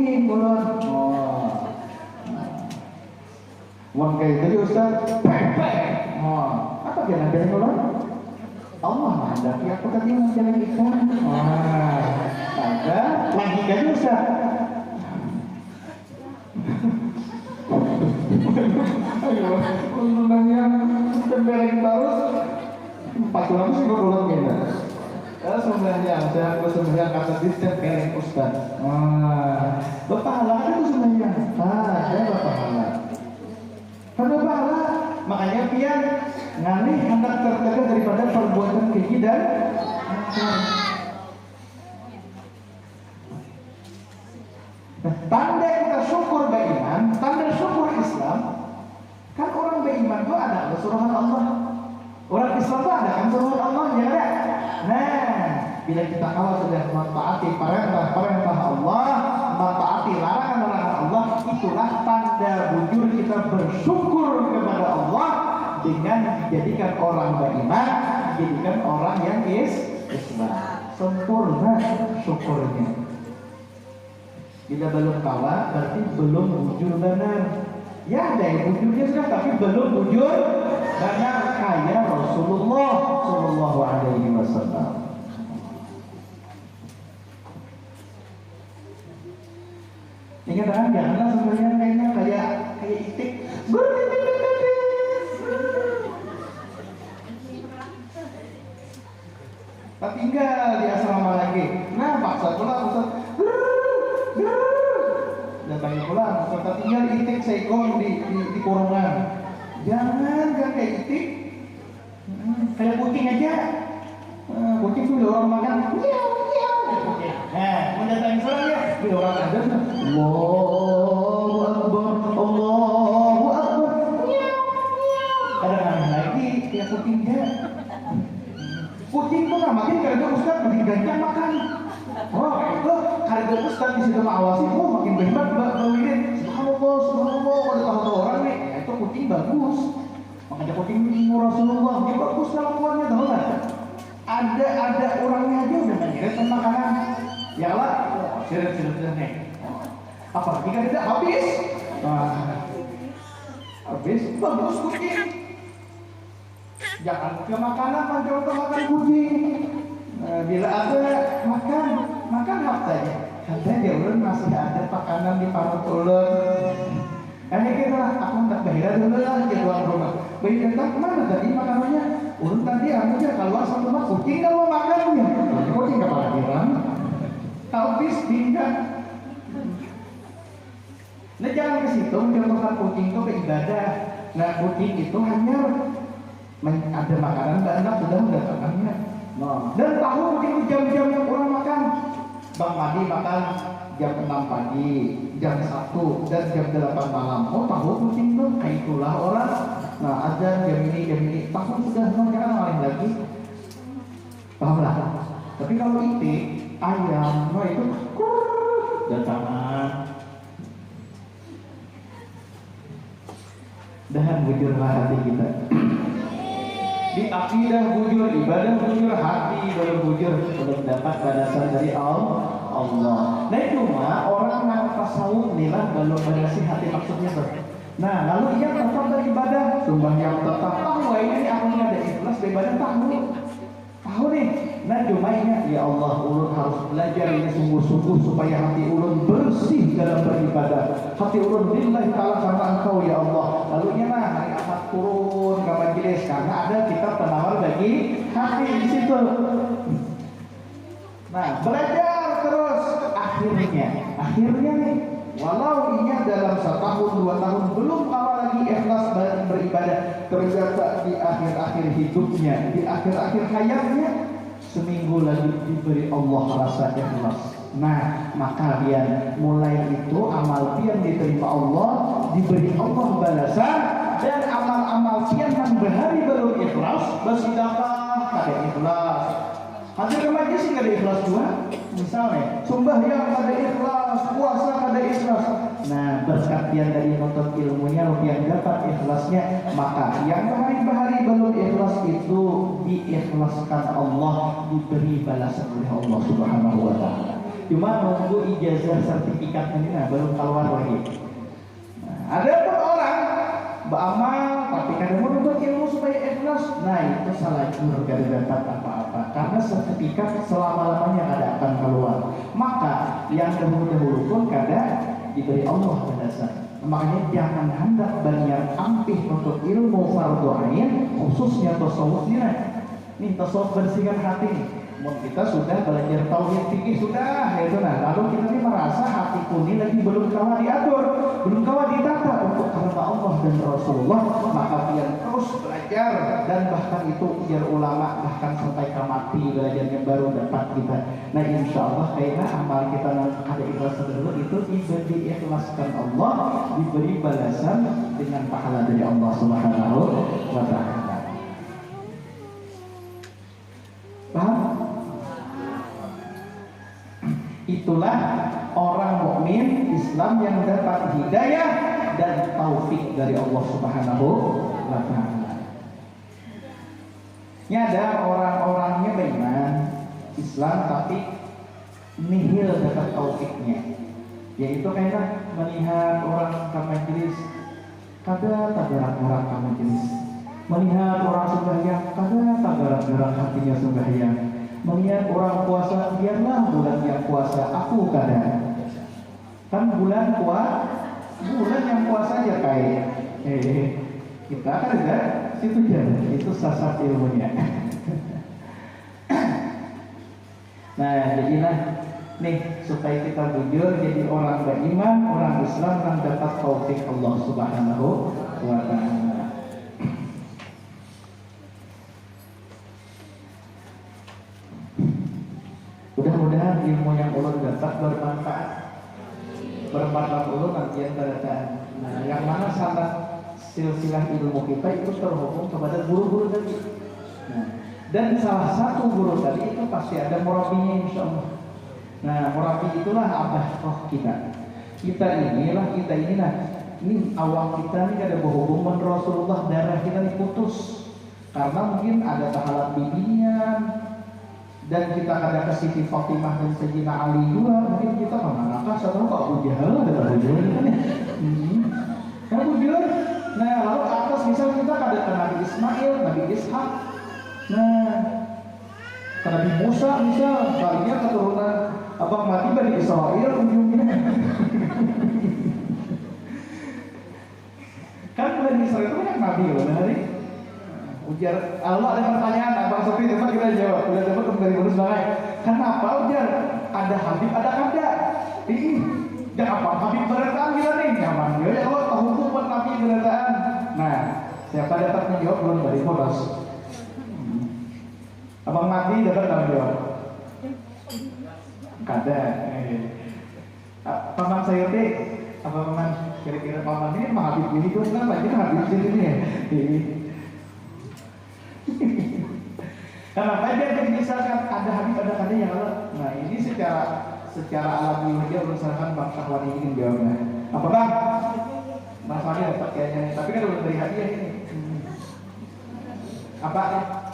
Wan kayak tadi Ustaz, apa dia nabi ulun? Allah menghendaki aku tadi menjalan ikan. Ada lagi kan Ustaz? Ayo, ulunnya tembeling terus. 400 sih ulun gini. Sebenarnya saya sembahyang kata ditempelin Ustaz. Berpahala kan itu sembahyang. Saya berpahala. Karena pahala, makanya pian ngalih hendak terjaga daripada perbuatan keji dan tanda kita syukur beriman, tanda syukur Islam. Kan orang beriman itu ada suruhan Allah. Orang Islam itu ada kan suruhan Allah, ya ada. Nah, bila kita kalau sudah mentaati perintah Allah, mentaati larangan Allah, itulah tanda bujur kita bersyukur kepada Allah dengan dijadikan orang beriman, dijadikan orang yang Islam. Sempurna syukurnya. Bila belum kalah, berarti belum bujur benar. Ya ada yang bujurnya sudah, tapi belum bujur benar kayak Rasulullah Shallallahu Alaihi Wasallam. Ingat kan, janganlah sebenarnya kayaknya kayak itik. Tak tinggal di asrama lagi. Nah, paksa pula Ustaz. Datangnya pula Ustaz, tak tinggal itik seekor di kurungan. Jangan kayak itik. Kayak kucing aja. Kucing tuh orang makan. Mau datang sholat ya, di orang ada Allahu Akbar, Allahu Akbar. Kadang-kadang lagi kayak kucing dia. Kucing tuh makin karena Ustaz makin gancang makan. Itu karena Ustaz di situ mengawasi, makin benar berwirid. Subhanallah, kalau tahu orang nih, itu kucing bagus. Makanya kucing Rasulullah, dia bagus kelakuannya, tahu nggak? Ada orangnya aja udah mengirit makanan. Ya lah, sirit nih. Apalagi kan tidak habis. Habis bagus kucing. Jangan ke makanan, coba makan kucing. Bila ada makan saja. Katanya dia ulun masih ada makanan di parut ulun. Kita aku tak bayar dulu lah di luar rumah. Bayar tak kemana tadi makanannya? Ulun tadi aja keluar satu rumah kucing kalau makannya. Kucing kepala dirang. Habis tinggal. Nah jangan ke situ mencontohkan kucing itu ke ibadah. Nah kucing itu hanya ada makanan banyak sudah mendatangkannya. Dan tahu kucing jam-jam yang orang makan. Bang Madi makan jam 6 pagi, jam 1 dan jam 8 malam. Tahu kucing itu kayak itulah orang. Nah azan jam ini tahu sudah jangan maling lagi. Paham lah. Tapi kalau itik ayam, itu datangan. Dan bujurlah hati kita. Di akidah bujur, ibadah bujur, hati baru bujur, belum dapat balasan dari Allah. Nah cuma orang yang tasawuf nilah belum berhasil hati maksudnya tuh. Nah, lalu ia tetap beribadah, sembahyang tetap tahu ini aku ini ada ikhlas beribadah tahu nih. Nah cuma ingat ya Allah, ulun harus belajar ini sungguh-sungguh supaya hati ulun bersih dalam beribadah. Hati ulun lillahi ta'ala karena engkau ya Allah. Lalu nah hari Ahad turun ke majelis karena ada kitab penawar bagi hati di situ. Nah belajar terus akhirnya nih, walau ia dalam 1 tahun 2 tahun belum awal lagi ikhlas beribadah, ternyata di akhir-akhir hidupnya, di akhir-akhir hayatnya, seminggu lagi diberi Allah rasa ikhlas. Nah maka dia mulai itu amal pian diterima Allah, diberi Allah balasan, dan amal-amal pian yang berhari baru ikhlas, bersedekah kada ikhlas, hadir remaja sih kada ikhlas juga. Misalnya sembahyang kada ikhlas, puasa kada ikhlas. Nah berkat yang dari nonton ilmunya yang dapat ikhlasnya, maka yang berhari-hari belum ikhlas itu diikhlaskan Allah, diberi balasan oleh Allah Subhanahu wa taala. Cuma nunggu ijazah sertifikatnya ini belum keluar lagi. Nah, ada pun orang beramal tapi kadang menuntut ilmu supaya ikhlas. Nah itu salah jujur, kada dapat apa-apa karena sertifikat selama-lamanya kada akan keluar. Maka yang dahulu-dahulu pun kada diberi Allah balasan. Makanya jangan hendak banyak ampih untuk ilmu fardu ain, khususnya tasawuf nih tasawuf bersihkan hati nih. Kita sudah belajar tauhid fikih sudah ya itu. Nah lalu kita ini merasa hati ini lagi belum kalah diatur, belum kalah ditata untuk karena Allah dan Rasulullah, maka biar terus belajar, dan bahkan itu biar ulama bahkan sampai ke mati belajarnya baru dapat kita. Nah insya Allah kayaknya amal kita ada ikhlas dulu itu diikhlaskan Allah, diberi balasan dengan pahala dari Allah Subhanahu wa taala. Paham? Itulah orang mukmin Islam yang dapat hidayah dan taufik dari Allah Subhanahu wa taala. Ini ada orang-orangnya beriman Islam tapi nihil dapat taufiknya. Yaitu kayak melihat orang ke majelis kada tagarak-garak ke majelis. Melihat orang sembahyang kada tagarak-garak hatinya sembahyang. Melihat orang puasa, biarlah bulan yang puasa, aku kada. Kan bulan yang puasa aja kayak kita kan ada situ aja, itu sasar ilmunya. Nah jadilah nih supaya kita bujur jadi orang beriman, orang Islam yang dapat taufik Allah Subhanahu wa taala. Mudah-mudahan ilmu yang ulun dapat bermanfaat ulun nanti yang terataan. Nah, yang mana sangat silsilah ilmu kita itu terhubung kepada guru-guru tadi. Nah, dan salah satu guru tadi itu pasti ada murabinya insya Allah. Nah, murabi itulah abah roh kita. Kita ini awal kita ini ada berhubungan Rasulullah, darah kita ini putus karena mungkin ada tahalat bibian. Dan kita kadang ke Siti Fatimah dan Sayyidina Ali juga, mungkin kita menganggap satu kok Abu Jahal ada Abu Jahal kan ya? Kan Abu Jahal. Nah lalu ke atas misal kita kadang ke Nabi Ismail, Nabi Ishak. Nah ke Nabi Musa misal, kalinya keturunan Abang Mati Bani Israel ujungnya. Kan Bani Israel itu banyak Nabi loh, hari. Ujar Allah ada pertanyaan, Abang Sofi dapat kita jawab. Udah dapat kembali bonus banget. Kenapa ujar? Ada Habib, ada kada. Ih, ya apa Habib berataan gila nih? Nyaman ya Allah tahu buat Nabi berataan. Nah, siapa dapat menjawab belum dari bonus? Abang Mati dapat dalam jawab. Kada. Paman saya teh, apa paman kira-kira paman ini mah Habib ini terus kenapa? Kita Habib sini ya. Kenapa dia misalkan ada Habib ada kada yang Allah. Nah ini secara alami dia misalkan Bang Syahwani ingin jawabnya. Apa Bang? Mas Wani dapat kayaknya, tapi kan udah beri hadiah ini. Apa?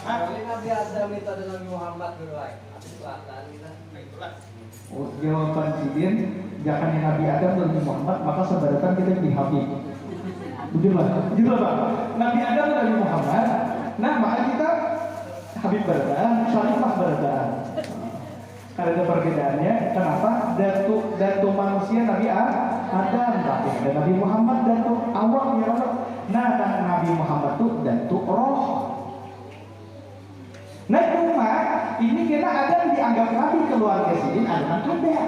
Kali Nabi Adam itu ada Nabi Muhammad berway. Apa selatan kita? Jawaban Sidin, jangan Nabi Adam dan Nabi Muhammad, maka sebarkan kita jadi Habib. Jujur Pak. Nabi Adam dan Nabi Muhammad. Nah, maka kita Habib Baradaan, Syarifah Baradaan. Karena ada perbedaannya. Kenapa? Datu manusia Nabi Adam, tapi ada Nabi Muhammad datu awak ya Allah. Nah, Nabi Muhammad itu datu roh. Nah, cuma ini kita Adam dianggap Nabi keluarga sini ada kada.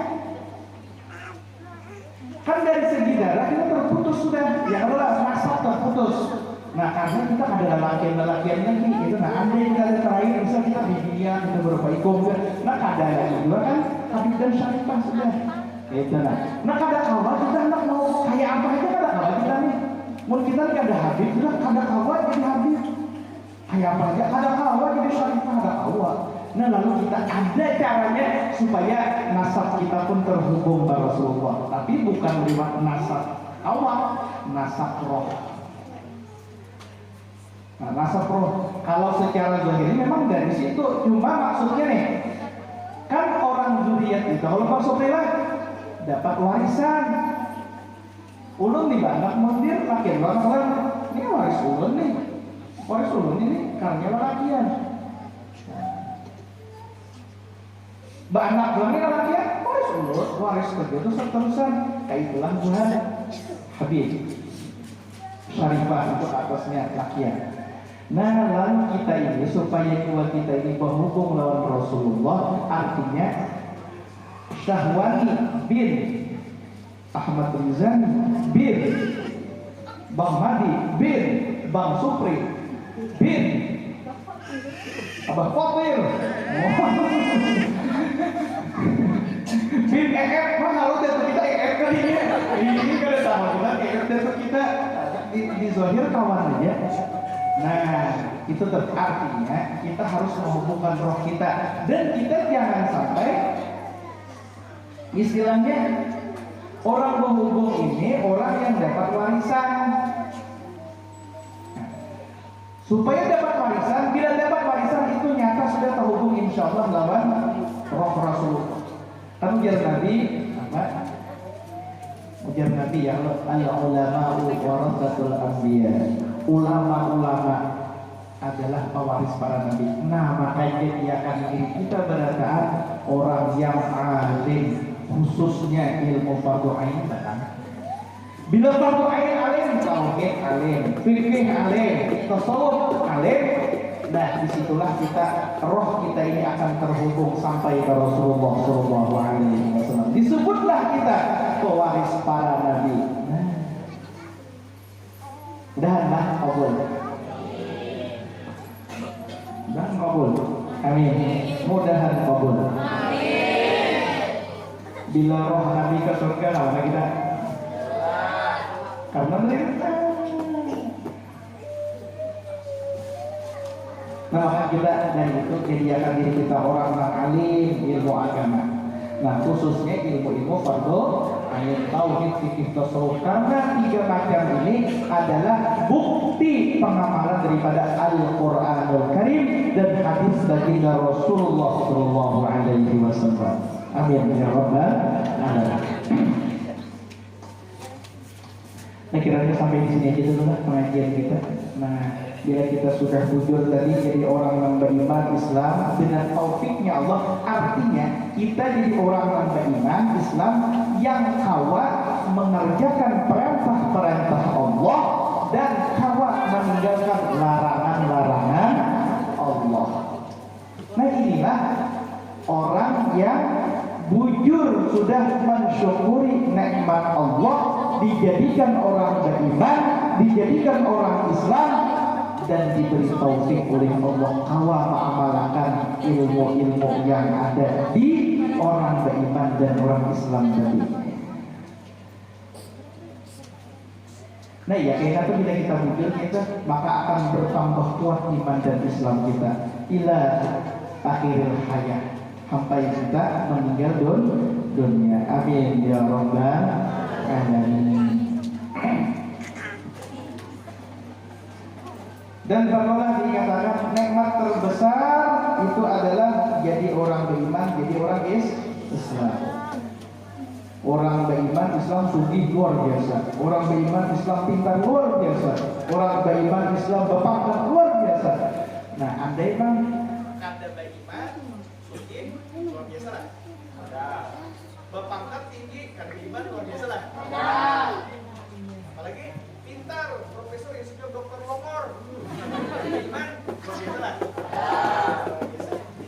Kan dari segi darah kita terputus sudah, ya Allah nasab terputus. Nah karena kita ada lelakian lagi gitu. Nah andai kita ada terakhir bisa kita bibian kita beberapa ikom kan. Nah kada lagi juga kan Habib dan Syarifah sudah. Gitu nah kada kawan kita nak mau kayak apa aja kada kawan kita nih. Mun kita nih ada Habib sudah kada kawan jadi Habib. Kayak apa aja kada kawan jadi Syarifah kada kawan. Nah lalu kita ada caranya supaya nasab kita pun terhubung ke Rasulullah. Tapi bukan lewat nasab awal, nasab roh. Nah, nasab roh. Kalau secara zahir memang dari situ. Cuma maksudnya nih, kan orang zuriat itu kalau masuk rela dapat warisan. Ulun di banak mundir laki orang ini waris ulun nih. Waris ulun ini karena lakian. Banak belum lakian, waris ulun, waris kerja itu seterusan. Kayak itulah Tuhan Habib Syarifah itu atasnya lakian. Nah lalu kita ini supaya jiwa kita ini berhubung lawan Rasulullah, artinya Syahwani bin Ahmad Rizani bin Bang Madi bin Bang Supri bin Abah Fatir bin EF mah kalau data kita EF kali ini kan sama juga EF data kita di zahir kawan aja. Nah itu artinya kita harus menghubungkan roh kita dan kita jangan sampai istilahnya orang penghubung ini orang yang dapat warisan. Supaya dapat warisan, bila dapat warisan itu nyata sudah terhubung insya Allah lawan roh Rasulullah. Kan ujar Nabi apa? Ujar Nabi ya al-ulama warasatul anbiya. Ulama-ulama adalah pewaris para nabi. Nah makanya dia akan menjadi kita berataan orang yang alim, khususnya ilmu fardu ain bahkan. Bila fardu ain alim, tauhid alim, fikih alim, tasawuf alim. Nah disitulah kita roh kita ini akan terhubung sampai ke Rasulullah Shallallahu Alaihi Wasallam. Disebutlah kita pewaris para nabi. Dan kabul. Dan kabul. Amin. Mudahan kabul. Amin. Bila roh nabi ke surga, apa kita? Karena mereka. Nah kita dan itu jadikan diri kita orang alim ilmu agama. Nah khususnya ilmu-ilmu fardu ain, tauhid, fikih, tasawuf. Karena tiga macam ini adalah bukti pengamalan daripada Al-Qur'anul Karim dan hadis baginda Rasulullah Shallallahu Alaihi Wasallam. Amin ya rabbal alamin. Nah kiranya sampai di sini aja dulu lah pengajian kita. Nah bila kita sudah jujur tadi jadi orang yang beriman Islam dengan taufiknya Allah, artinya kita jadi orang yang beriman Islam yang kawat mengerjakan perintah-perintah Allah dan kawat meninggalkan larangan-larangan Allah. Nah inilah orang yang bujur sudah mensyukuri nikmat Allah, dijadikan orang beriman, dijadikan orang Islam dan diberi taufik oleh Allah kawa mengamalkan ilmu-ilmu yang ada di orang beriman dan orang Islam tadi. Nah ya kayaknya itu bila kita bujur kita maka akan bertambah kuat iman dan Islam kita ila akhiril hayat sampai kita meninggal dunia. Amin ya rabbal alamin. Dan barulah dikatakan nikmat terbesar itu adalah jadi orang beriman, jadi orang Islam. Orang beriman Islam sugih luar biasa. Orang beriman Islam pintar luar biasa. Orang beriman Islam berpangkat luar biasa. Nah, andai bang ada beriman sugih luar biasa lah. Ada. Berpangkat tinggi kan beriman luar biasa lah. Ada. Apalagi pintar, profesor yang sudah dokter longor. Beriman luar biasa lah.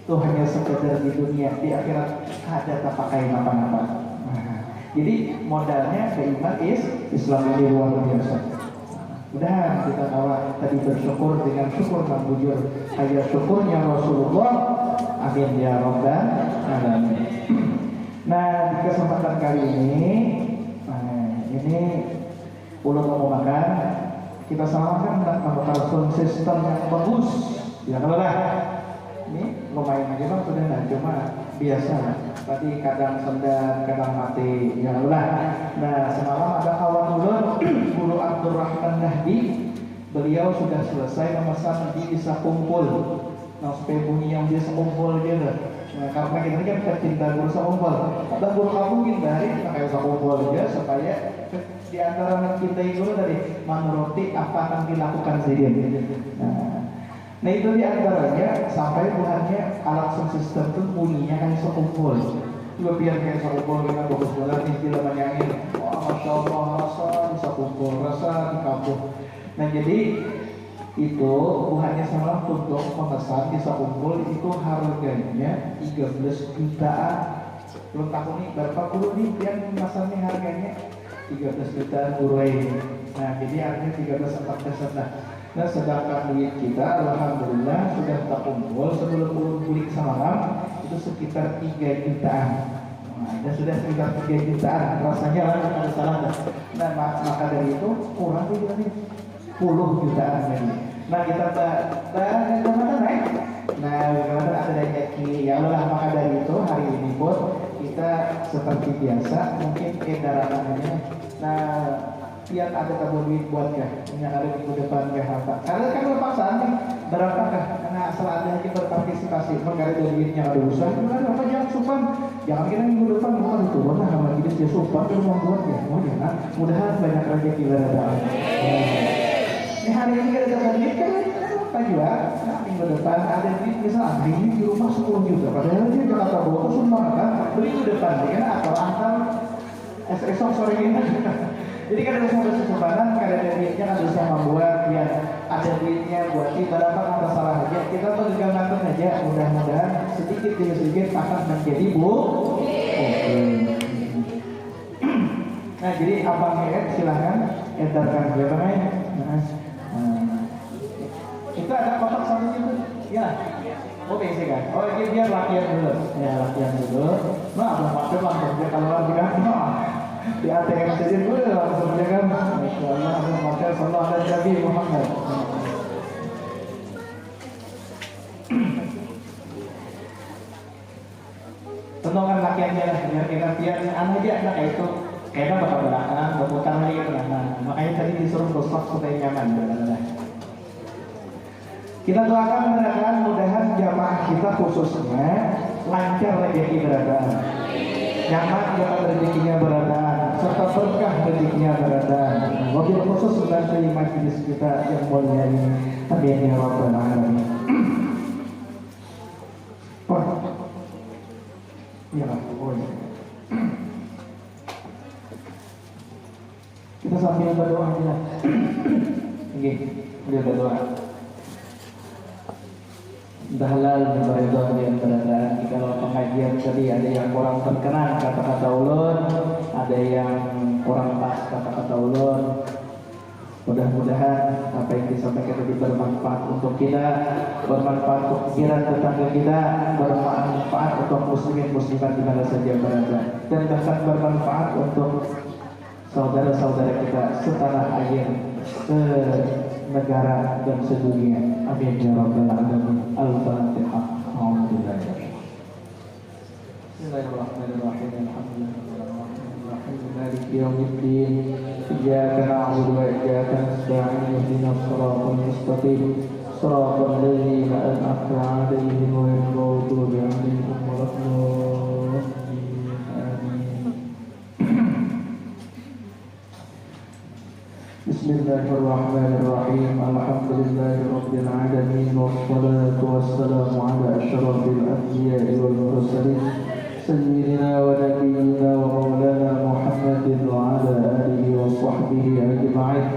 Itu hanya sekedar di dunia, di akhirat ada tak pakai apa-apa. Jadi modalnya beriman Islam ini luar biasa. Mudah kita kawan tadi bersyukur dengan syukur yang bujur kayak syukurnya Rasulullah. Amin ya rabbal alamin. Nah, di kesempatan kali ini ulun mau makan, kita samakan menggunakan sound system yang bagus. Ya kalau lah, ini lumayan aja bang, sudah nggak cuma biasa. Tadi kadang sedang, kadang mati, ya ulah. Nah, semalam ada kawan ulun, Guru Abdurrahman Nahdi, beliau sudah selesai memesan di bisa kumpul. Nah, supaya bunyi yang bisa kumpul dia. Nah, karena kita ini kan pecinta guru kumpul. Ada guru kamu hindari, pakai bisa kumpul aja supaya di antara kita itu tadi menuruti apa yang dilakukan Zidin. Nah itu diantaranya sampai bukannya alat sound system itu bunyinya kan sekumpul. Juga biar kayak sekumpul dengan bagus banget istilah menyanyi. Wah, masya Allah, rasa bisa kumpul, rasa di kampung. Nah jadi itu bukannya semalam untuk memesan bisa kumpul itu harganya 13 jutaan. Belum tahu nih berapa puluh nih yang memesannya harganya 13 jutaan rupiah. Nah jadi harganya 13-14 lah. Nah sedangkan duit kita alhamdulillah sudah terkumpul sebelum bulik semalam itu sekitar 3 jutaan. Nah, sudah sekitar 3 jutaan rasanya lah ada salah. Nah maka dari itu kurang tuh kita nih 10 jutaan lagi. Nah kita kemana naik? Nah kemana ada rezeki ya Allah. Maka dari itu hari ini pun kita seperti biasa mungkin kendaraannya. Nah yang ada tabur duit buat ya, yang ada minggu depan ya apa? Karena kan paksaan nih, berapakah? Karena asal ada yang berpartisipasi, mengkari duitnya ada usaha, kan apa jangan supan, jangan kira minggu depan bukan itu, mana sama kita dia supan, dia mau buat ya, mau jangan, mudahan banyak rezeki berada. Ini hari ini kita dapat duit kan, apa juga? Nah, minggu depan ada duit, misal hari ini di rumah 10 juta, padahal dia Jakarta Bogor sumbang kan, minggu depan, kan atau antar esok sore ini. Jadi kan ada satu kesempatan, karena ada duitnya kan bisa membuat yang ada duitnya buat kita dapat apa salah aja. Kita pegang mantan aja, mudah-mudahan sedikit demi sedikit akan menjadi Nah jadi abang Ed silahkan edarkan berapa ya? Itu ada kotak satu itu, ya. Oh PC kan? Oh ini biar latihan dulu, ya latihan dulu. Nah abang waktu langsung dia kalau lagi kan, di ATM saja dulu langsung dia kan. Masya Allah, maka sallallahu alaihi Nabi Muhammad. Tentukan latihannya lah, biar kita anak dia anak itu kayaknya bakal belakang, berputar lagi nah, makanya tadi disuruh berstop supaya nyaman. Kita doakan mudah-mudahan jamaah kita khususnya lancar rezeki beradaan, nyaman dapat rezekinya beradaan, serta berkah rezekinya beradaan. Wabil khusus membantu majelis kita yang mulia ini. Amin ya rabbal alamin. Iya lah, boleh. Kita sambil berdoa aja. Oke, beliau berdoa. Entah halal berdoa yang beradaan. Kalau pengajian tadi ada yang kurang berkenan kata-kata ulun, ada yang kurang pas kata-kata ulun. Mudah-mudahan apa yang disampaikan tadi bermanfaat untuk kita, bermanfaat untuk pikiran tetangga kita, bermanfaat untuk muslimin muslimat di mana saja berada, dan bahkan bermanfaat untuk saudara-saudara kita setanah air, negara dan sedunia. Amin ya rabbal alamin. Al-Fatihah. Alhamdulillah. Bismillahirrahmanirrahim. Alhamdulillahirrahmanirrahim. Maliki yaumiddin. Iyyaka na'budu wa iyyaka nasta'in. Ihdinas siratal mustaqim. Siratal ladzina an'amta 'alaihim ghairil maghdubi 'alaihim waladdallin. Amin. Bismillahirrahmanirrahim. Alhamdulillahirabbil alamin wassalatu wassalamu ala asyrafil anbiya'i wal mursalin sayyidina wa nabiyyina wa maulana Muhammadin wa ala alihi wa sahbihi ajma'in.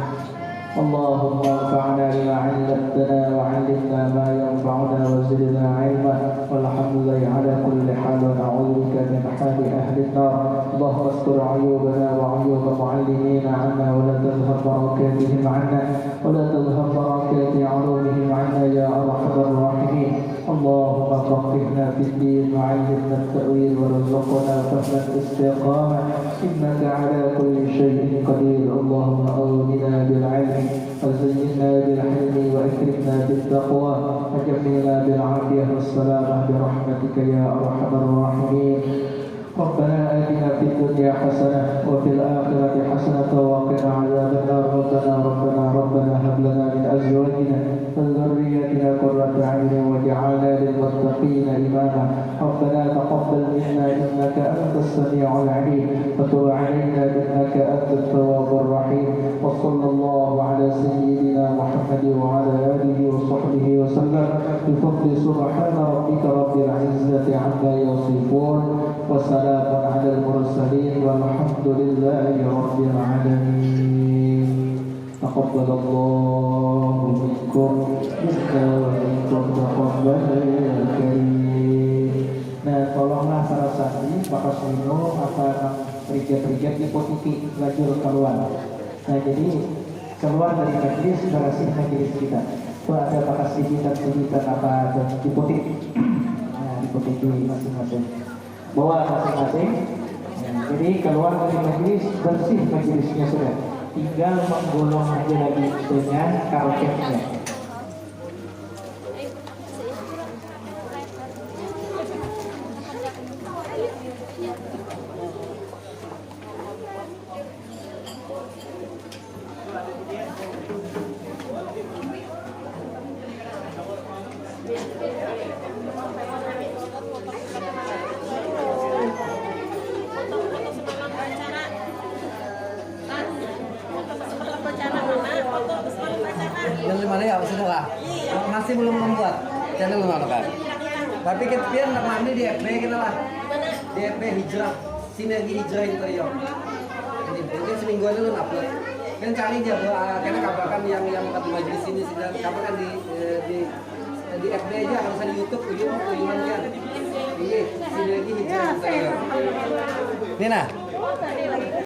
اللهم انفعنا بما علمتنا وعلمنا ما ينفعنا وزدنا علما والحمد لله على كل حال ونعوذ بك من حال اهل النار. اللهم استر عيوبنا وعيوب معلمينا عنا ولا تظهر بركاتهم عنا ولا تظهر بركات علومهم عنا يا ارحم الراحمين. اللهم فقهنا في الدين وعلمنا التأويل وارزقنا فهم الاستقامة إنك على كل شيء قدير. اللهم أولنا بالعلم وزينا بالحلم وأكرمنا بالتقوى وجملنا بالعافية والسلامة برحمتك يا أرحم الراحمين. ربنا آتنا في الدنيا حسنة وفي الآخرة حسنة وقنا عذاب النار. ربنا هب لنا من أزواجنا وذرياتنا قرة أعين واجعلنا للمتقين إماما. ربنا تقبل منا إنك أنت السميع العليم وتب علينا إنك أنت التواب الرحيم. وصلى الله على سيدنا محمد وعلى آله وصحبه وسلم بفضل سبحان ربك رب العزة عما يصفون وسلام على المرسلين والحمد لله رب العالمين. تقبل الله منكم منا ومنكم تقبل يا كريم. Nah, tolonglah para santri, Pak Kasmino, apa riget-riget ipotiki lajur keluar. Nah, jadi keluar dari majelis berasih majelis kita. Itu ada bakas sijitan apa dipotik. Nah, dipotik masing-masing. Bawa masing-masing. Nah, jadi keluar dari majelis bersih majelisnya sudah. Tinggal menggolong aja lagi dengan karpetnya. Yang mana ya sudah lah. Masih belum membuat channel mana kan? Tapi kita nak mandi di FB kita lah. Di FB hijrah, sinergi hijrah interior. Ini mungkin seminggu aja lu upload. Kan cari aja karena kabarkan yang di majelis ini sedang kabarkan di FB aja harus di YouTube Uyuman kan. Iya, sinergi hijrah interior. Nina.